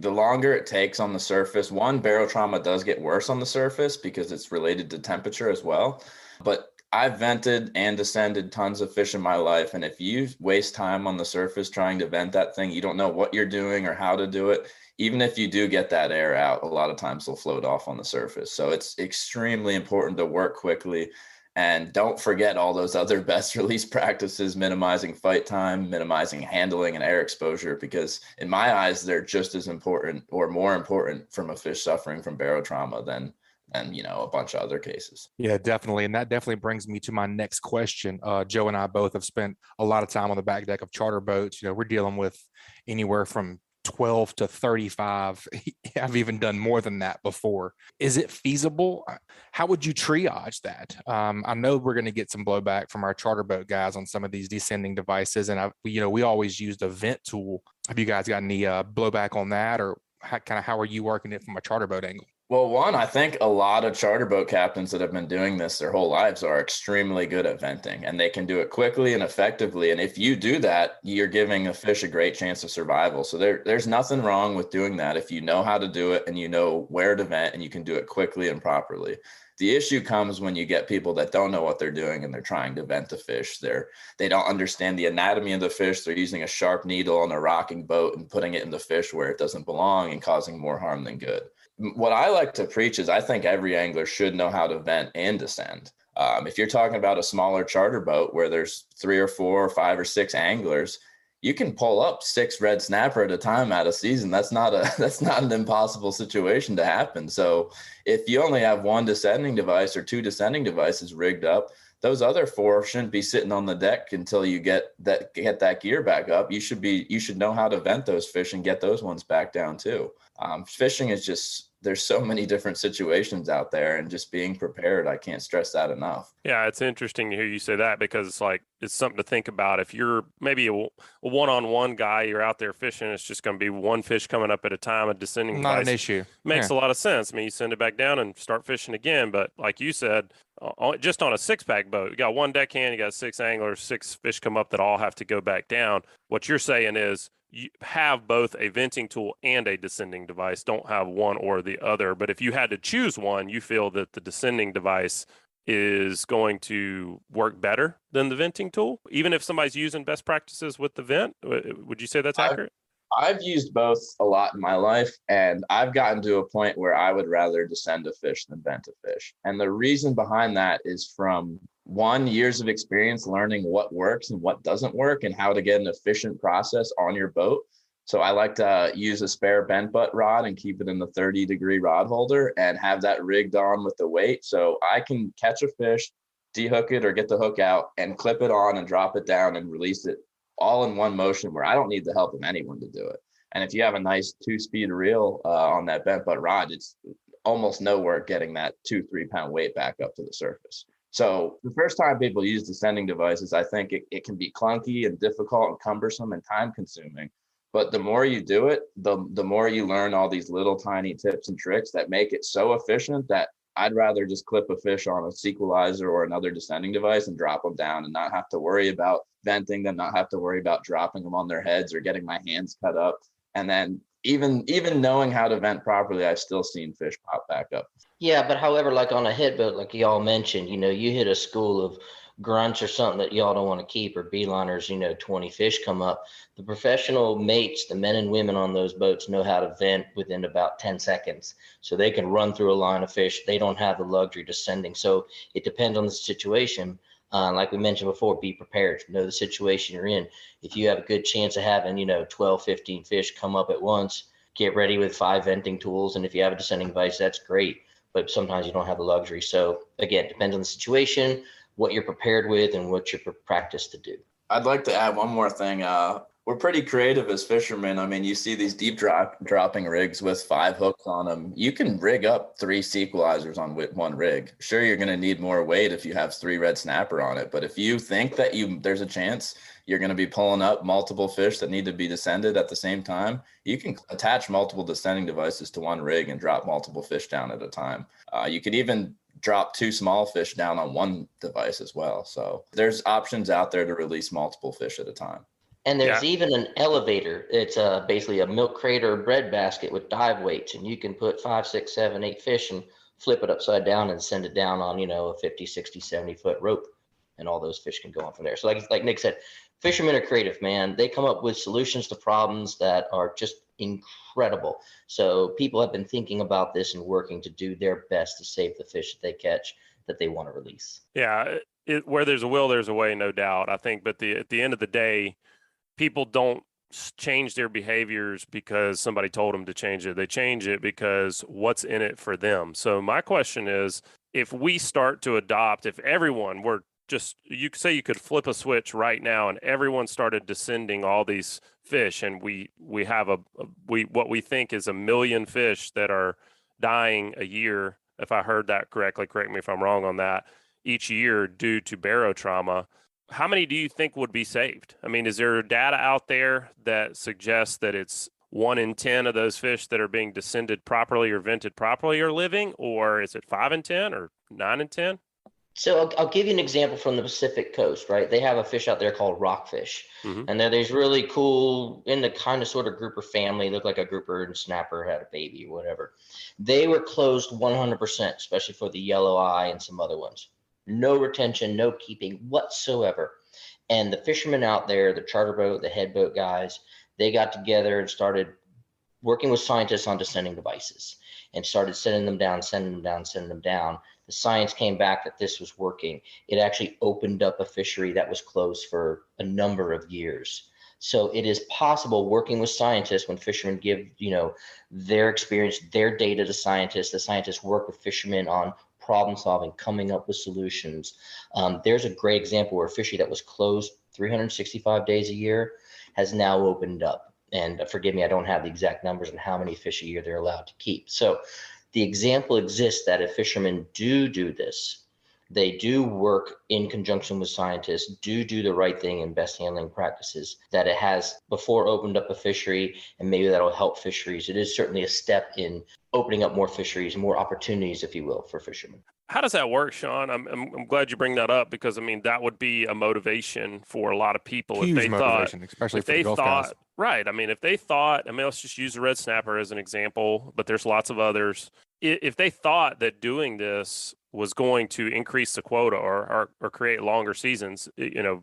longer it takes on the surface, one, barotrauma does get worse on the surface because it's related to temperature as well. But I've vented and descended tons of fish in my life. And if you waste time on the surface trying to vent that thing, you don't know what you're doing or how to do it. Even if you do get that air out, a lot of times they'll float off on the surface. So it's extremely important to work quickly. And don't forget all those other best release practices, minimizing fight time, minimizing handling and air exposure, because in my eyes, they're just as important or more important from a fish suffering from barotrauma than a bunch of other cases. Yeah, definitely. And that definitely brings me to my next question. Joe and I both have spent a lot of time on the back deck of charter boats. We're dealing with anywhere from 12 to 35. I've even done more than that before. Is it feasible? How would you triage that? I know we're going to get some blowback from our charter boat guys on some of these descending devices. And we always use the vent tool. Have you guys got any blowback on that, or how are you working it from a charter boat angle? Well, one, I think a lot of charter boat captains that have been doing this their whole lives are extremely good at venting, and they can do it quickly and effectively. And if you do that, you're giving a fish a great chance of survival. So there's nothing wrong with doing that if you know how to do it and you know where to vent and you can do it quickly and properly. The issue comes when you get people that don't know what they're doing and they're trying to vent the fish. They don't understand the anatomy of the fish. They're using a sharp needle on a rocking boat and putting it in the fish where it doesn't belong and causing more harm than good. What I like to preach is I think every angler should know how to vent and descend. If you're talking about a smaller charter boat where there's 3 or 4 or 5 or 6 anglers, you can pull up 6 red snapper at a time out of season. That's not an impossible situation to happen. So if you only have 1 descending device or 2 descending devices rigged up, those other 4 shouldn't be sitting on the deck until you get that gear back up. You should know how to vent those fish and get those ones back down too. Fishing is just, there's so many different situations out there, and just being prepared, I can't stress that enough. Yeah, it's interesting to hear you say that, because it's something to think about. If you're maybe a one-on-one guy, you're out there fishing, it's just going to be one fish coming up at a time, a descending Not device. an issue. Makes a lot of sense. I mean, you send it back down and start fishing again. But like you said, just on a 6-pack boat, you got 1 deckhand, you got 6 anglers, 6 fish come up that all have to go back down. What you're saying is you have both a venting tool and a descending device. Don't have one or the other. But if you had to choose one, you feel that the descending device is going to work better than the venting tool, even if somebody's using best practices with the vent. Would you say that's accurate? I've used both a lot in my life, and I've gotten to a point where I would rather descend a fish than vent a fish. And the reason behind that is from 1, years of experience learning what works and what doesn't work and how to get an efficient process on your boat. So I like to use a spare bent butt rod and keep it in the 30-degree rod holder and have that rigged on with the weight. So I can catch a fish, dehook it or get the hook out and clip it on and drop it down and release it all in one motion where I don't need the help of anyone to do it. And if you have a nice 2-speed reel on that bent butt rod, it's almost no work getting that 2-3 pound weight back up to the surface. So the first time people use descending devices, I think it can be clunky and difficult and cumbersome and time consuming. But the more you do it, the more you learn all these little tiny tips and tricks that make it so efficient that I'd rather just clip a fish on a sequelizer or another descending device and drop them down and not have to worry about venting them, not have to worry about dropping them on their heads or getting my hands cut up. And then even knowing how to vent properly, I've still seen fish pop back up. Yeah, but however, like on a head boat, like y'all mentioned, you hit a school of grunts or something that y'all don't want to keep, or beeliners, 20 fish come up. The professional mates, the men and women on those boats, know how to vent within about 10 seconds. So they can run through a line of fish. They don't have the luxury of descending. So it depends on the situation. Like we mentioned before, be prepared, know the situation you're in. If you have a good chance of having, 12, 15 fish come up at once, get ready with 5 venting tools. And if you have a descending device, that's great. But sometimes you don't have the luxury. So again, it depends on the situation, what you're prepared with, and what you're practiced to do. I'd like to add one more thing. We're pretty creative as fishermen. I mean, you see these deep dropping rigs with 5 hooks on them. You can rig up 3 sequelizers on one rig. Sure, you're going to need more weight if you have 3 red snapper on it. But if you think that there's a chance you're going to be pulling up multiple fish that need to be descended at the same time, you can attach multiple descending devices to one rig and drop multiple fish down at a time. You could even drop 2 small fish down on one device as well. So there's options out there to release multiple fish at a time. And there's even an elevator. It's basically a milk crate or a bread basket with dive weights, and you can put 5, 6, 7, 8 fish and flip it upside down and send it down on, a 50, 60, 70 foot rope, and all those fish can go on from there. So like Nick said, fishermen are creative, man. They come up with solutions to problems that are just incredible. So people have been thinking about this and working to do their best to save the fish that they catch that they want to release. Yeah, where there's a will, there's a way, no doubt, I think. But at the end of the day, people don't change their behaviors because somebody told them to change it. They change it because what's in it for them. So my question is, if we start to adopt, if everyone were just, you could say you could flip a switch right now and everyone started descending all these fish, and we have what we think is 1 million fish that are dying a year, if I heard that correctly, correct me if I'm wrong on that, each year due to barotrauma. How many do you think would be saved? I mean, is there data out there that suggests that it's 1 in 10 of those fish that are being descended properly or vented properly are living, or is it 5 in 10 or 9 in 10? So I'll give you an example from the Pacific coast, right? They have a fish out there called rockfish. Mm-hmm. And they're these really cool, in the kind of sort of grouper family, look like a grouper and snapper had a baby or whatever. They were closed 100%, especially for the yellow eye and some other ones. No retention, no keeping whatsoever. And the fishermen out there, the charter boat, the head boat guys, they got together and started working with scientists on descending devices and started sending them down. The science came back that this was working. It actually opened up a fishery that was closed for a number of years. So it is possible, working with scientists, when fishermen give, their experience, their data to scientists, the scientists work with fishermen on problem solving, coming up with solutions. There's a great example where a fishery that was closed 365 days a year has now opened up. And forgive me, I don't have the exact numbers on how many fish a year they're allowed to keep. So the example exists that if fishermen do this, they do work in conjunction with scientists, do the right thing in best handling practices, that it has before opened up a fishery, and maybe that'll help fisheries. It is certainly a step in opening up more fisheries, more opportunities, if you will, for fishermen. How does that work, Sean? I'm glad you bring that up, because I mean that would be a motivation for a lot of people. Huge if they motivation, thought, especially if for they the Gulf thought, guys. Right. I mean, if they thought, let's just use the red snapper as an example, but there's lots of others. If they thought that doing this was going to increase the quota or create longer seasons,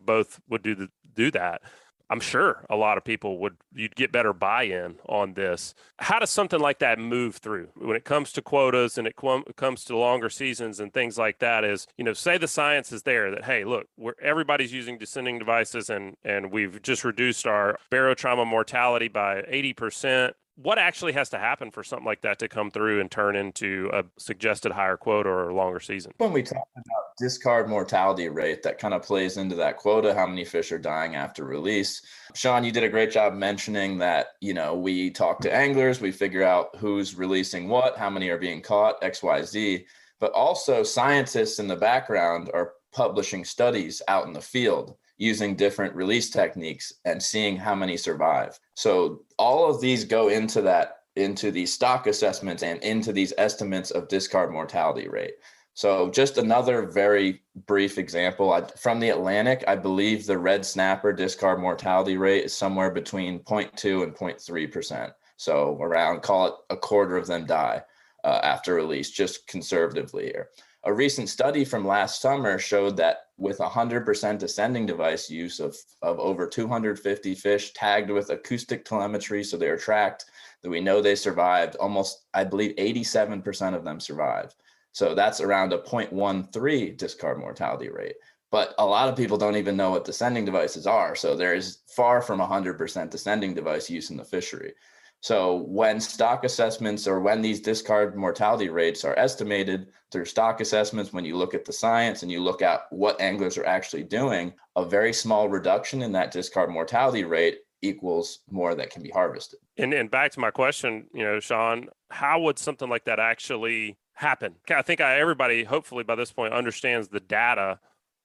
both would do that. I'm sure a lot of people you'd get better buy-in on this. How does something like that move through when it comes to quotas and it comes to longer seasons and things like that? Is, say the science is there that, hey, look, everybody's using descending devices and we've just reduced our barotrauma mortality by 80%. What actually has to happen for something like that to come through and turn into a suggested higher quota or a longer season? When we talk about discard mortality rate, that kind of plays into that quota, how many fish are dying after release. Sean, you did a great job mentioning that, we talk to anglers, we figure out who's releasing what, how many are being caught, X, Y, Z, but also scientists in the background are publishing studies out in the field using different release techniques and seeing how many survive. So all of these go into these stock assessments and into these estimates of discard mortality rate. So just another very brief example from the Atlantic, I believe the red snapper discard mortality rate is somewhere between 0.2 and 0.3%. So around, call it a quarter of them die after release, just conservatively here. A recent study from last summer showed that with 100% descending device use of over 250 fish tagged with acoustic telemetry, so they were tracked, that we know they survived, almost, I believe 87% of them survived. So that's around a 0.13 discard mortality rate. But a lot of people don't even know what descending devices are. So there is far from 100% descending device use in the fishery. So when stock assessments or when these discard mortality rates are estimated through stock assessments, when you look at the science and you look at what anglers are actually doing, a very small reduction in that discard mortality rate equals more that can be harvested. And back to my question, Sean, how would something like that actually happen? I think everybody, hopefully by this point, understands the data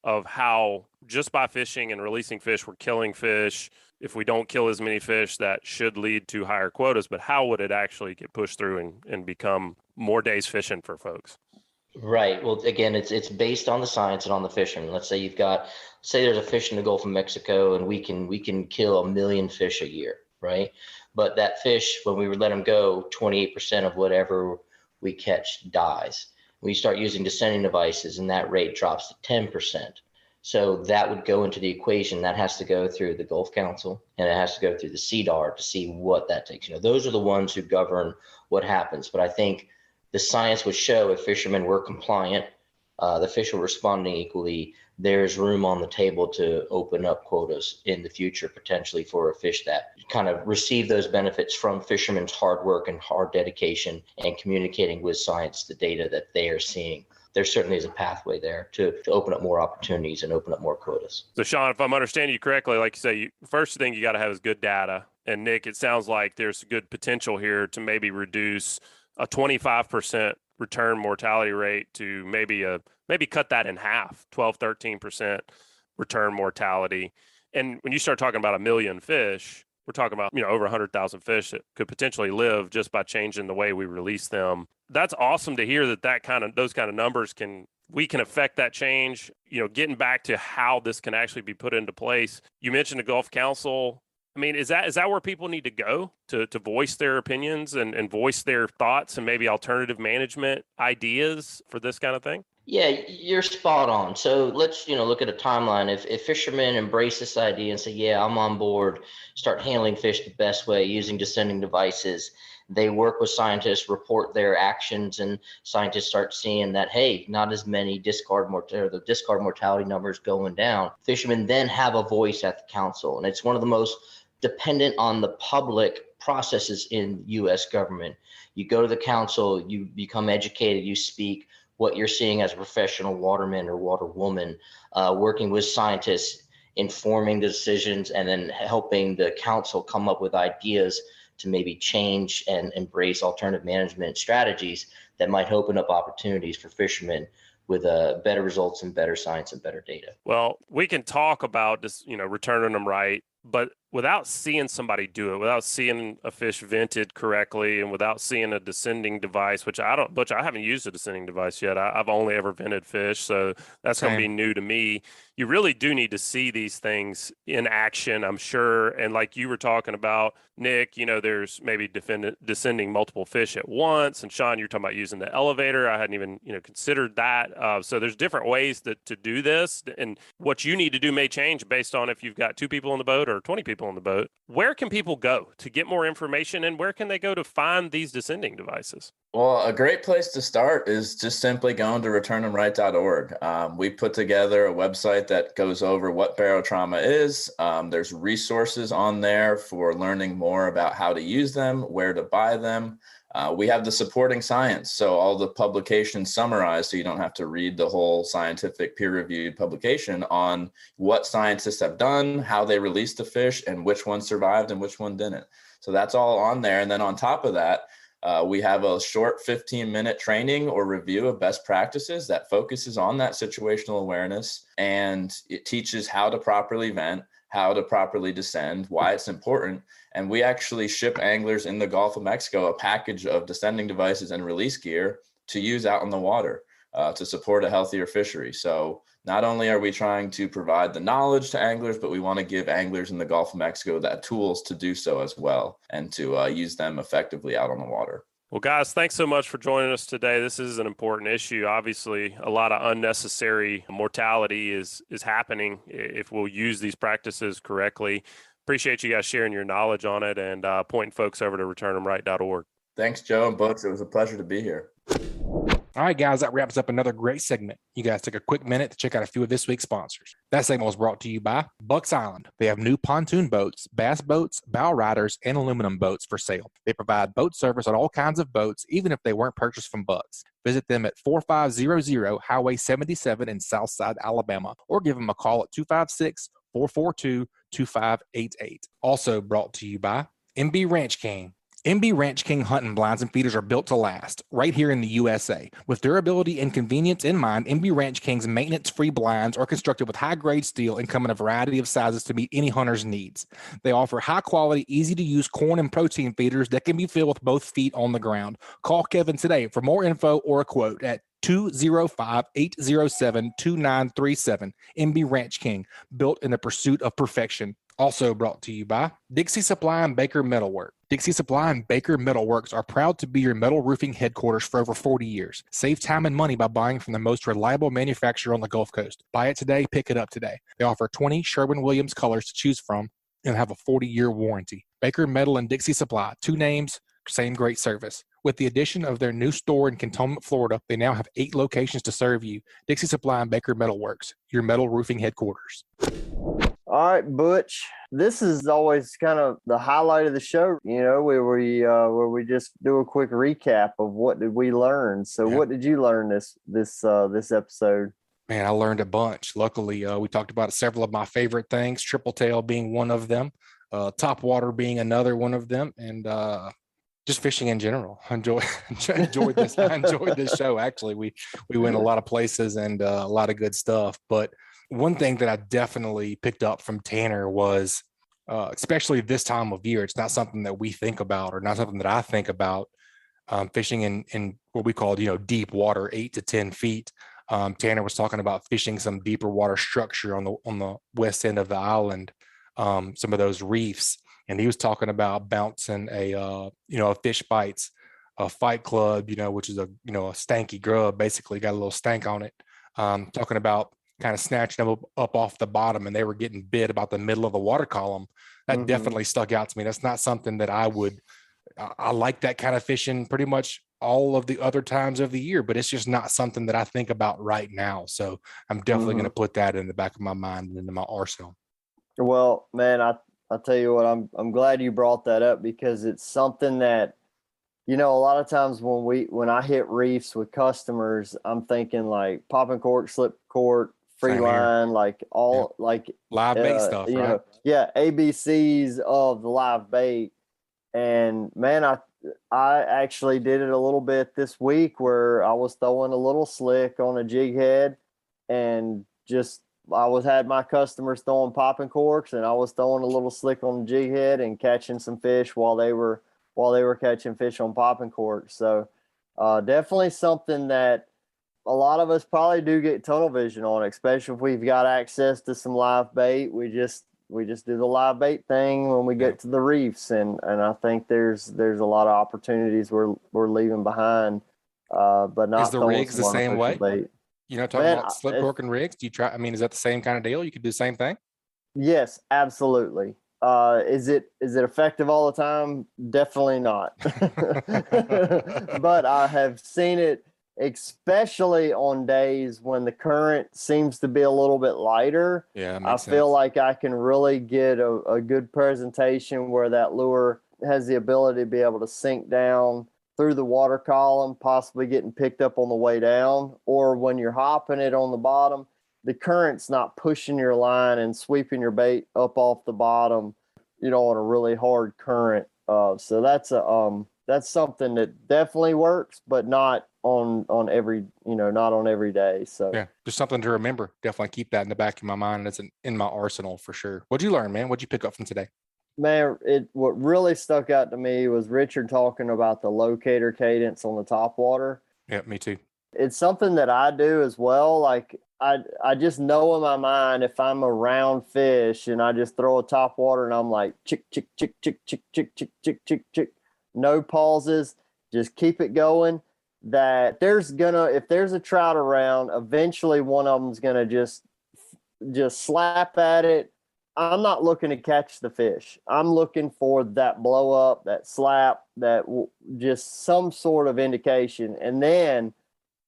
of how just by fishing and releasing fish, we're killing fish. If we don't kill as many fish, that should lead to higher quotas. But how would it actually get pushed through and become more days fishing for folks? Right. Well, again, it's based on the science and on the fishermen. Let's say say there's a fish in the Gulf of Mexico, and we can kill 1 million fish a year, right? But that fish, when we let them go, 28% of whatever we catch dies. We start using descending devices, and that rate drops to 10%. So that would go into the equation. That has to go through the Gulf Council, and it has to go through the CDAR to see what that takes. Those are the ones who govern what happens. But I think the science would show if fishermen were compliant, the fish were responding equally, there's room on the table to open up quotas in the future, potentially for a fish that kind of receive those benefits from fishermen's hard work and hard dedication and communicating with science the data that they are seeing. There certainly is a pathway there to open up more opportunities and open up more quotas. So, Sean, if I'm understanding you correctly, like you say, first thing you got to have is good data. And Nick, it sounds like there's good potential here to maybe reduce a 25% return mortality rate to maybe cut that in half, 12, 13% return mortality. And when you start talking about 1 million fish, we're talking about, over 100,000 fish that could potentially live just by changing the way we release them. That's awesome to hear those kind of numbers we can affect that change, getting back to how this can actually be put into place. You mentioned the Gulf Council. I mean, is that where people need to go to voice their opinions and voice their thoughts and maybe alternative management ideas for this kind of thing? Yeah, you're spot on. So let's, look at a timeline. If fishermen embrace this idea and say, yeah, I'm on board, start handling fish the best way using descending devices, they work with scientists, report their actions, and scientists start seeing that, hey, not as many the discard mortality numbers going down. Fishermen then have a voice at the council, and it's one of the most dependent on the public processes in U.S. government. You go to the council, you become educated, you speak what you're seeing as a professional waterman or waterwoman, working with scientists, informing the decisions, and then helping the council come up with ideas to maybe change and embrace alternative management strategies that might open up opportunities for fishermen with better results and better science and better data. Well, we can talk about this, returning them right, but without seeing somebody do it, without seeing a fish vented correctly, and without seeing a descending device, Butch, I haven't used a descending device yet. I've only ever vented fish, so that's going to be new to me. You really do need to see these things in action, I'm sure. And like you were talking about, Nick, there's maybe descending multiple fish at once. And Sean, you're talking about using the elevator. I hadn't even, considered that. So there's different ways to do this. And what you need to do may change based on if you've got 2 people on the boat or 20 people on the boat. Where can people go to get more information, and where can they go to find these descending devices? Well, a great place to start is just simply going to returnthemright.org. We put together a website that goes over what barotrauma is. There's resources on there for learning more about how to use them, where to buy them. We have the supporting science, so all the publications summarized, so you don't have to read the whole scientific peer-reviewed publication on what scientists have done, how they released the fish, and which one survived and which one didn't. So that's all on there. And then on top of that, we have a short 15-minute training or review of best practices that focuses on that situational awareness, and it teaches how to properly vent, how to properly descend, why it's important. And we actually ship anglers in the Gulf of Mexico a package of descending devices and release gear to use out in the water to support a healthier fishery. So not only are we trying to provide the knowledge to anglers, but we want to give anglers in the Gulf of Mexico the tools to do so as well, and to use them effectively out on the water. Well, guys, thanks so much for joining us today. This is an important issue. Obviously, a lot of unnecessary mortality is happening if we'll use these practices correctly. Appreciate you guys sharing your knowledge on it and pointing folks over to returnthemright.org. Thanks, Joe and Butch. It was a pleasure to be here. All right, guys, that wraps up another great segment. You guys took a quick minute to check out a few of this week's sponsors. That segment was brought to you by Bucks Island. They have new pontoon boats, bass boats, bow riders, and aluminum boats for sale. They provide boat service on all kinds of boats, even if they weren't purchased from Bucks. Visit them at 4500 Highway 77 in Southside, Alabama, or give them a call at 256-442-2588. Also brought to you by MB Ranch King. MB Ranch King hunting blinds and feeders are built to last right here in the USA. With durability and convenience in mind, MB Ranch King's maintenance-free blinds are constructed with high-grade steel and come in a variety of sizes to meet any hunter's needs. They offer high-quality, easy-to-use corn and protein feeders that can be filled with both feet on the ground. Call Kevin today for more info or a quote at 205-807-2937. MB Ranch King, built in the pursuit of perfection. Also brought to you by Dixie Supply and Baker Metalwork. Dixie Supply and Baker Metalworks are proud to be your metal roofing headquarters for over 40 years. Save time and money by buying from the most reliable manufacturer on the Gulf Coast. Buy it today, pick it up today. They offer 20 Sherwin-Williams colors to choose from and have a 40-year warranty. Baker Metal and Dixie Supply, 2 names, same great service. With the addition of their new store in Cantonment, Florida, they now have 8 locations to serve you. Dixie Supply and Baker Metalworks, your metal roofing headquarters. All right, Butch. This is always kind of the highlight of the show, where we just do a quick recap of what did we learn. So, What did you learn this episode? Man, I learned a bunch. Luckily, we talked about several of my favorite things. Tripletail being one of them, top water being another one of them, and just fishing in general. I enjoyed this. I enjoyed this show. Actually, we went a lot of places and a lot of good stuff, but one thing that I definitely picked up from Tanner was, especially this time of year, it's not something that we think about or not something that I think about, fishing in what we call, deep water, 8 to 10 feet. Tanner was talking about fishing some deeper water structure on the west end of the island, some of those reefs. And he was talking about bouncing a fish bites, a fight club, which is a stanky grub, basically got a little stank on it. Talking about kind of snatching them up off the bottom, and they were getting bit about the middle of the water column. That definitely stuck out to me. That's not something that I like that kind of fishing pretty much all of the other times of the year, but it's just not something that I think about right now. So I'm definitely going to put that in the back of my mind and into my arsenal. Well, man, I'll tell you what, I'm glad you brought that up, because it's something that, a lot of times when I hit reefs with customers, I'm thinking like popping cork, slip cork, free line, like all like live bait stuff, right? ABCs of the live bait. And man, I actually did it a little bit this week where I was throwing a little slick on a jig head, and had my customers throwing popping corks, and I was throwing a little slick on the jig head and catching some fish while they were catching fish on popping corks. So definitely something that a lot of us probably do get tunnel vision on, especially if we've got access to some live bait. We just do the live bait thing when we get to the reefs, and I think there's a lot of opportunities we're leaving behind. But not is the rigs the same way? Bait. Talking about slip cork and rigs. Do you try? I mean, is that the same kind of deal? You could do the same thing. Yes, absolutely. Is it effective all the time? Definitely not. But I have seen it, especially on days when the current seems to be a little bit lighter. Yeah, I feel like I can really get a good presentation where that lure has the ability to be able to sink down through the water column, possibly getting picked up on the way down, or when you're hopping it on the bottom, the current's not pushing your line and sweeping your bait up off the bottom, on a really hard current. So that's something that definitely works, but not on every day. So yeah, just something to remember. Definitely keep that in the back of my mind. It's in my arsenal for sure. What'd you learn, man? What'd you pick up from today? Man, what really stuck out to me was Richard talking about the locator cadence on the top water. Yeah, me too. It's something that I do as well. Like I just know in my mind, if I'm around fish and I just throw a top water and I'm like chick, chick, chick, chick, chick, chick, chick, chick, chick, chick, no pauses, just keep it going. That if there's a trout around, eventually one of them's gonna just slap at it. I'm not looking to catch the fish. I'm looking for that blow up, that slap, just some sort of indication. And then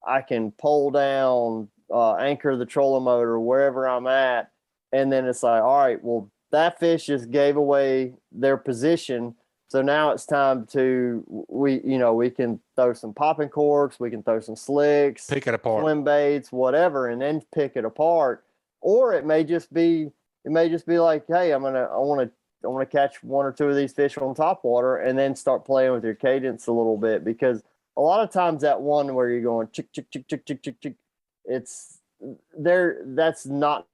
I can pull down, anchor the trolling motor wherever I'm at. And then it's like, all right, well, that fish just gave away their position. So now it's time we can throw some popping corks, we can throw some slicks, pick it apart, swim baits, whatever, and then pick it apart. Or it may just be like, hey, I want to to catch one or two of these fish on top water, and then start playing with your cadence a little bit, because a lot of times that one where you're going chick, chick, chick, chick, chick, chick, chick, it's there. That's not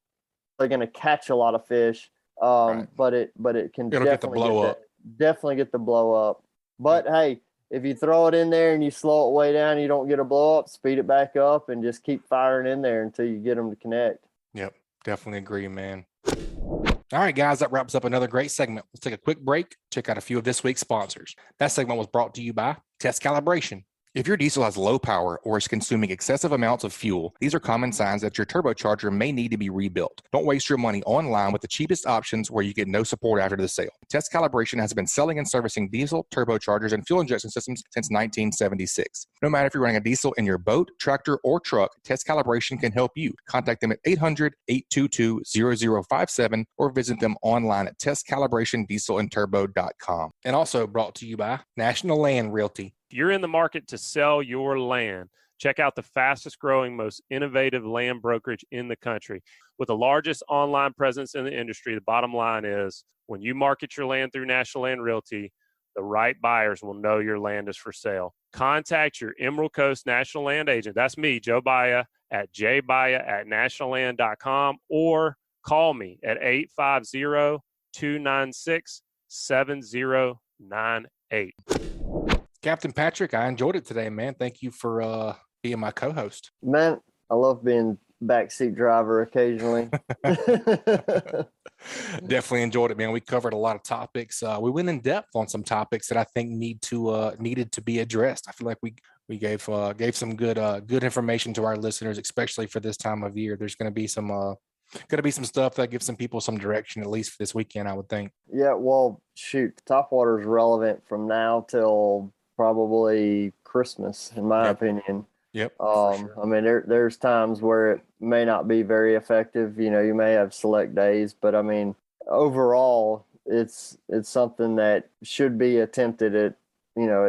going to catch a lot of fish. Right. But it can It'll get the blow up. Definitely get the blow up. But hey, if you throw it in there and you slow it way down, you don't get a blow up, speed it back up and just keep firing in there until you get them to connect. Yep, definitely agree, man. All right, guys, that wraps up another great segment. Let's take a quick break, check out a few of this week's sponsors. That segment was brought to you by Test Calibration. If your diesel has low power or is consuming excessive amounts of fuel, these are common signs that your turbocharger may need to be rebuilt. Don't waste your money online with the cheapest options where you get no support after the sale. Test Calibration has been selling and servicing diesel, turbochargers, and fuel injection systems since 1976. No matter if you're running a diesel in your boat, tractor, or truck, Test Calibration can help you. Contact them at 800-822-0057 or visit them online at testcalibratindieselandturbo.com. And also brought to you by National Land Realty. If you're in the market to sell your land, check out the fastest growing, most innovative land brokerage in the country. With the largest online presence in the industry, the bottom line is when you market your land through National Land Realty, the right buyers will know your land is for sale. Contact your Emerald Coast National Land agent. That's me, Joe Baya, at jbaya@nationalland.com, or call me at 850-296-7098. Captain Patric, I enjoyed it today, man. Thank you for being my co-host. Man, I love being backseat driver occasionally. Definitely enjoyed it, man. We covered a lot of topics. We went in depth on some topics that I think needed to be addressed. I feel like we gave some good information to our listeners, especially for this time of year. There's going to be some stuff that gives some people some direction, at least for this weekend, I would think. Yeah, well, shoot, topwater is relevant from now till probably Christmas, in my opinion. Yep. Sure. I mean, there's times where it may not be very effective. You know, you may have select days, but I mean, overall, it's something that should be attempted at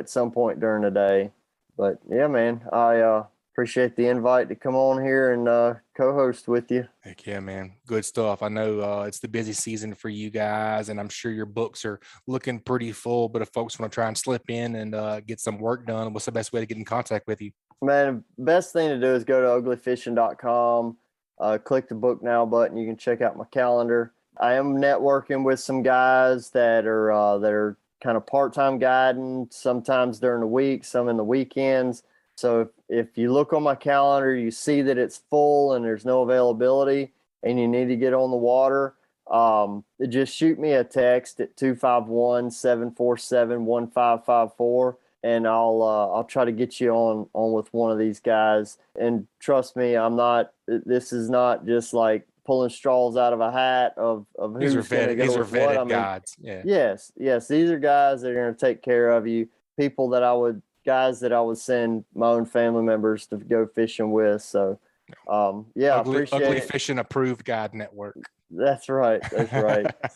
some point during the day. But yeah, man, I appreciate the invite to come on here and co-host with you. Heck yeah, man. Good stuff. I know it's the busy season for you guys, and I'm sure your books are looking pretty full, but if folks want to try and slip in and get some work done, what's the best way to get in contact with you? Man, best thing to do is go to uglyfishing.com, click the book now button. You can check out my calendar. I am networking with some guys that are kind of part-time guiding, sometimes during the week, some in the weekends. So if you look on my calendar, you see that it's full and there's no availability and you need to get on the water, just shoot me a text at 251-747-1554 and I'll try to get you on with one of these guys. And trust me, this is not just like pulling straws out of a hat of who's going to go with what. I mean, guides. Yeah. Yes. These are guys that are going to take care of you. Guys that I would send my own family members to go fishing with. So, yeah, I appreciate Ugly it. Fishing Approved Guide Network. That's right.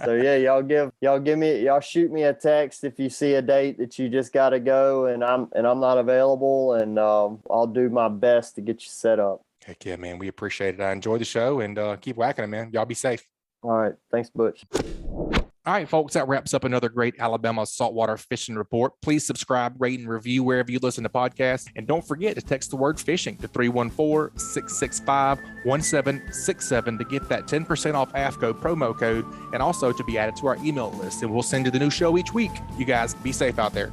So yeah, y'all shoot me a text if you see a date that you just got to go and I'm not available, and I'll do my best to get you set up. Heck yeah, man. We appreciate it. I enjoy the show and keep whacking them, man. Y'all be safe. All right. Thanks, Butch. All right, folks, that wraps up another great Alabama saltwater fishing report. Please subscribe, rate, and review wherever you listen to podcasts. And don't forget to text the word fishing to 314-665-1767 to get that 10% off AFCO promo code and also to be added to our email list. And we'll send you the new show each week. You guys be safe out there.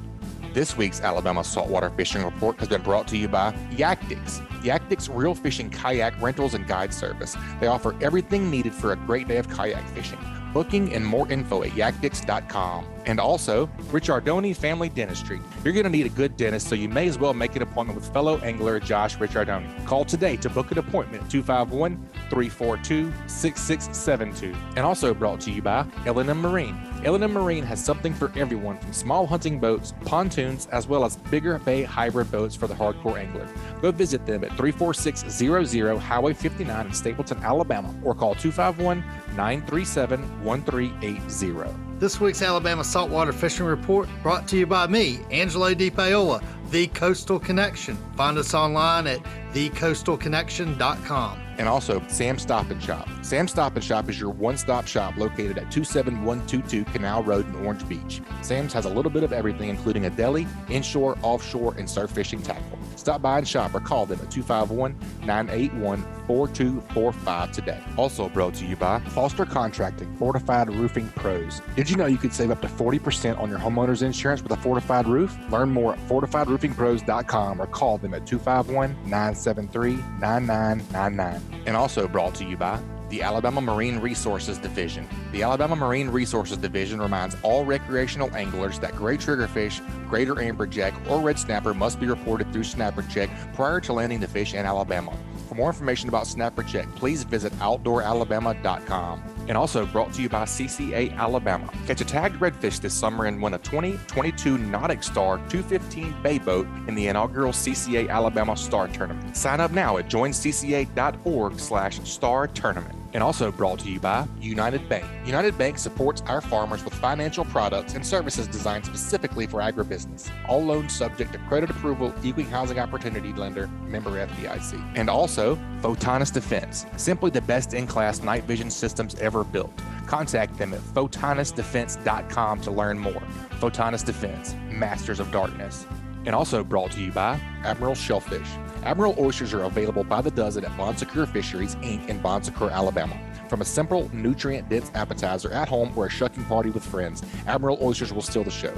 This week's Alabama saltwater fishing report has been brought to you by Yakdix. Yakdix Real Fishing Kayak Rentals and Guide Service. They offer everything needed for a great day of kayak fishing. Booking and more info at yakdix.com. And also, Ricciardoni Family Dentistry. You're going to need a good dentist, so you may as well make an appointment with fellow angler Josh Ricciardoni. Call today to book an appointment at 251-342-6672. And also brought to you by L&M Marine. L&M Marine has something for everyone, from small hunting boats, pontoons, as well as bigger bay hybrid boats for the hardcore angler. Go visit them at 34600 Highway 59 in Stapleton, Alabama, or call 251-937-1380. This week's Alabama Saltwater Fishing Report brought to you by me, Angelo Di Paola, The Coastal Connection. Find us online at thecoastalconnection.com. And also Sam's Stop and Shop. Sam's Stop and Shop is your one-stop shop located at 27122 Canal Road in Orange Beach. Sam's has a little bit of everything, including a deli, inshore, offshore, and surf fishing tackle. Stop by and shop or call them at 251-981-4245 today. Also brought to you by Foster Contracting, Fortified Roofing Pros. Did you know you could save up to 40% on your homeowner's insurance with a fortified roof? Learn more at fortifiedroofingpros.com or call them at 251-973-9999. And also brought to you by the Alabama Marine Resources Division. The Alabama Marine Resources Division reminds all recreational anglers that gray triggerfish, greater amberjack, or red snapper must be reported through Snapper Check prior to landing the fish in Alabama. For more information about Snapper Check, please visit outdooralabama.com. And also brought to you by CCA Alabama. Catch a tagged redfish this summer and win a 2022 Nautic Star 215 bay boat in the inaugural CCA Alabama Star Tournament. Sign up now at joincca.org/star tournament. And also brought to you by United Bank. United Bank supports our farmers with financial products and services designed specifically for agribusiness. All loans subject to credit approval, equal housing opportunity lender, member FDIC. And also Photonis Defense, simply the best in-class night vision systems ever built. Contact them at photonisdefense.com to learn more. Photonis Defense, masters of darkness. And also brought to you by Admiral Shellfish. Admiral oysters are available by the dozen at Bon Secours Fisheries, Inc. in Bon Secours, Alabama. From a simple, nutrient-dense appetizer at home or a shucking party with friends, Admiral oysters will steal the show.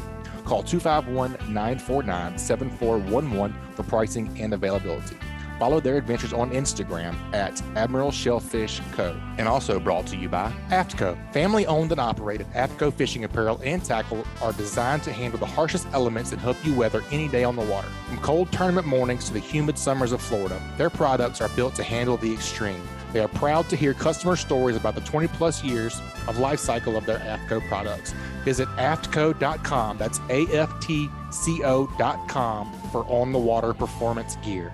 Call 251-949-7411 for pricing and availability. Follow their adventures on Instagram at Admiral Shellfish Co. And also brought to you by AFTCO. Family owned and operated AFTCO fishing apparel and tackle are designed to handle the harshest elements and help you weather any day on the water. From cold tournament mornings to the humid summers of Florida, their products are built to handle the extreme. They are proud to hear customer stories about the 20 plus years of life cycle of their AFTCO products. Visit aftco.com, that's AFTCO.com, for on the water performance gear.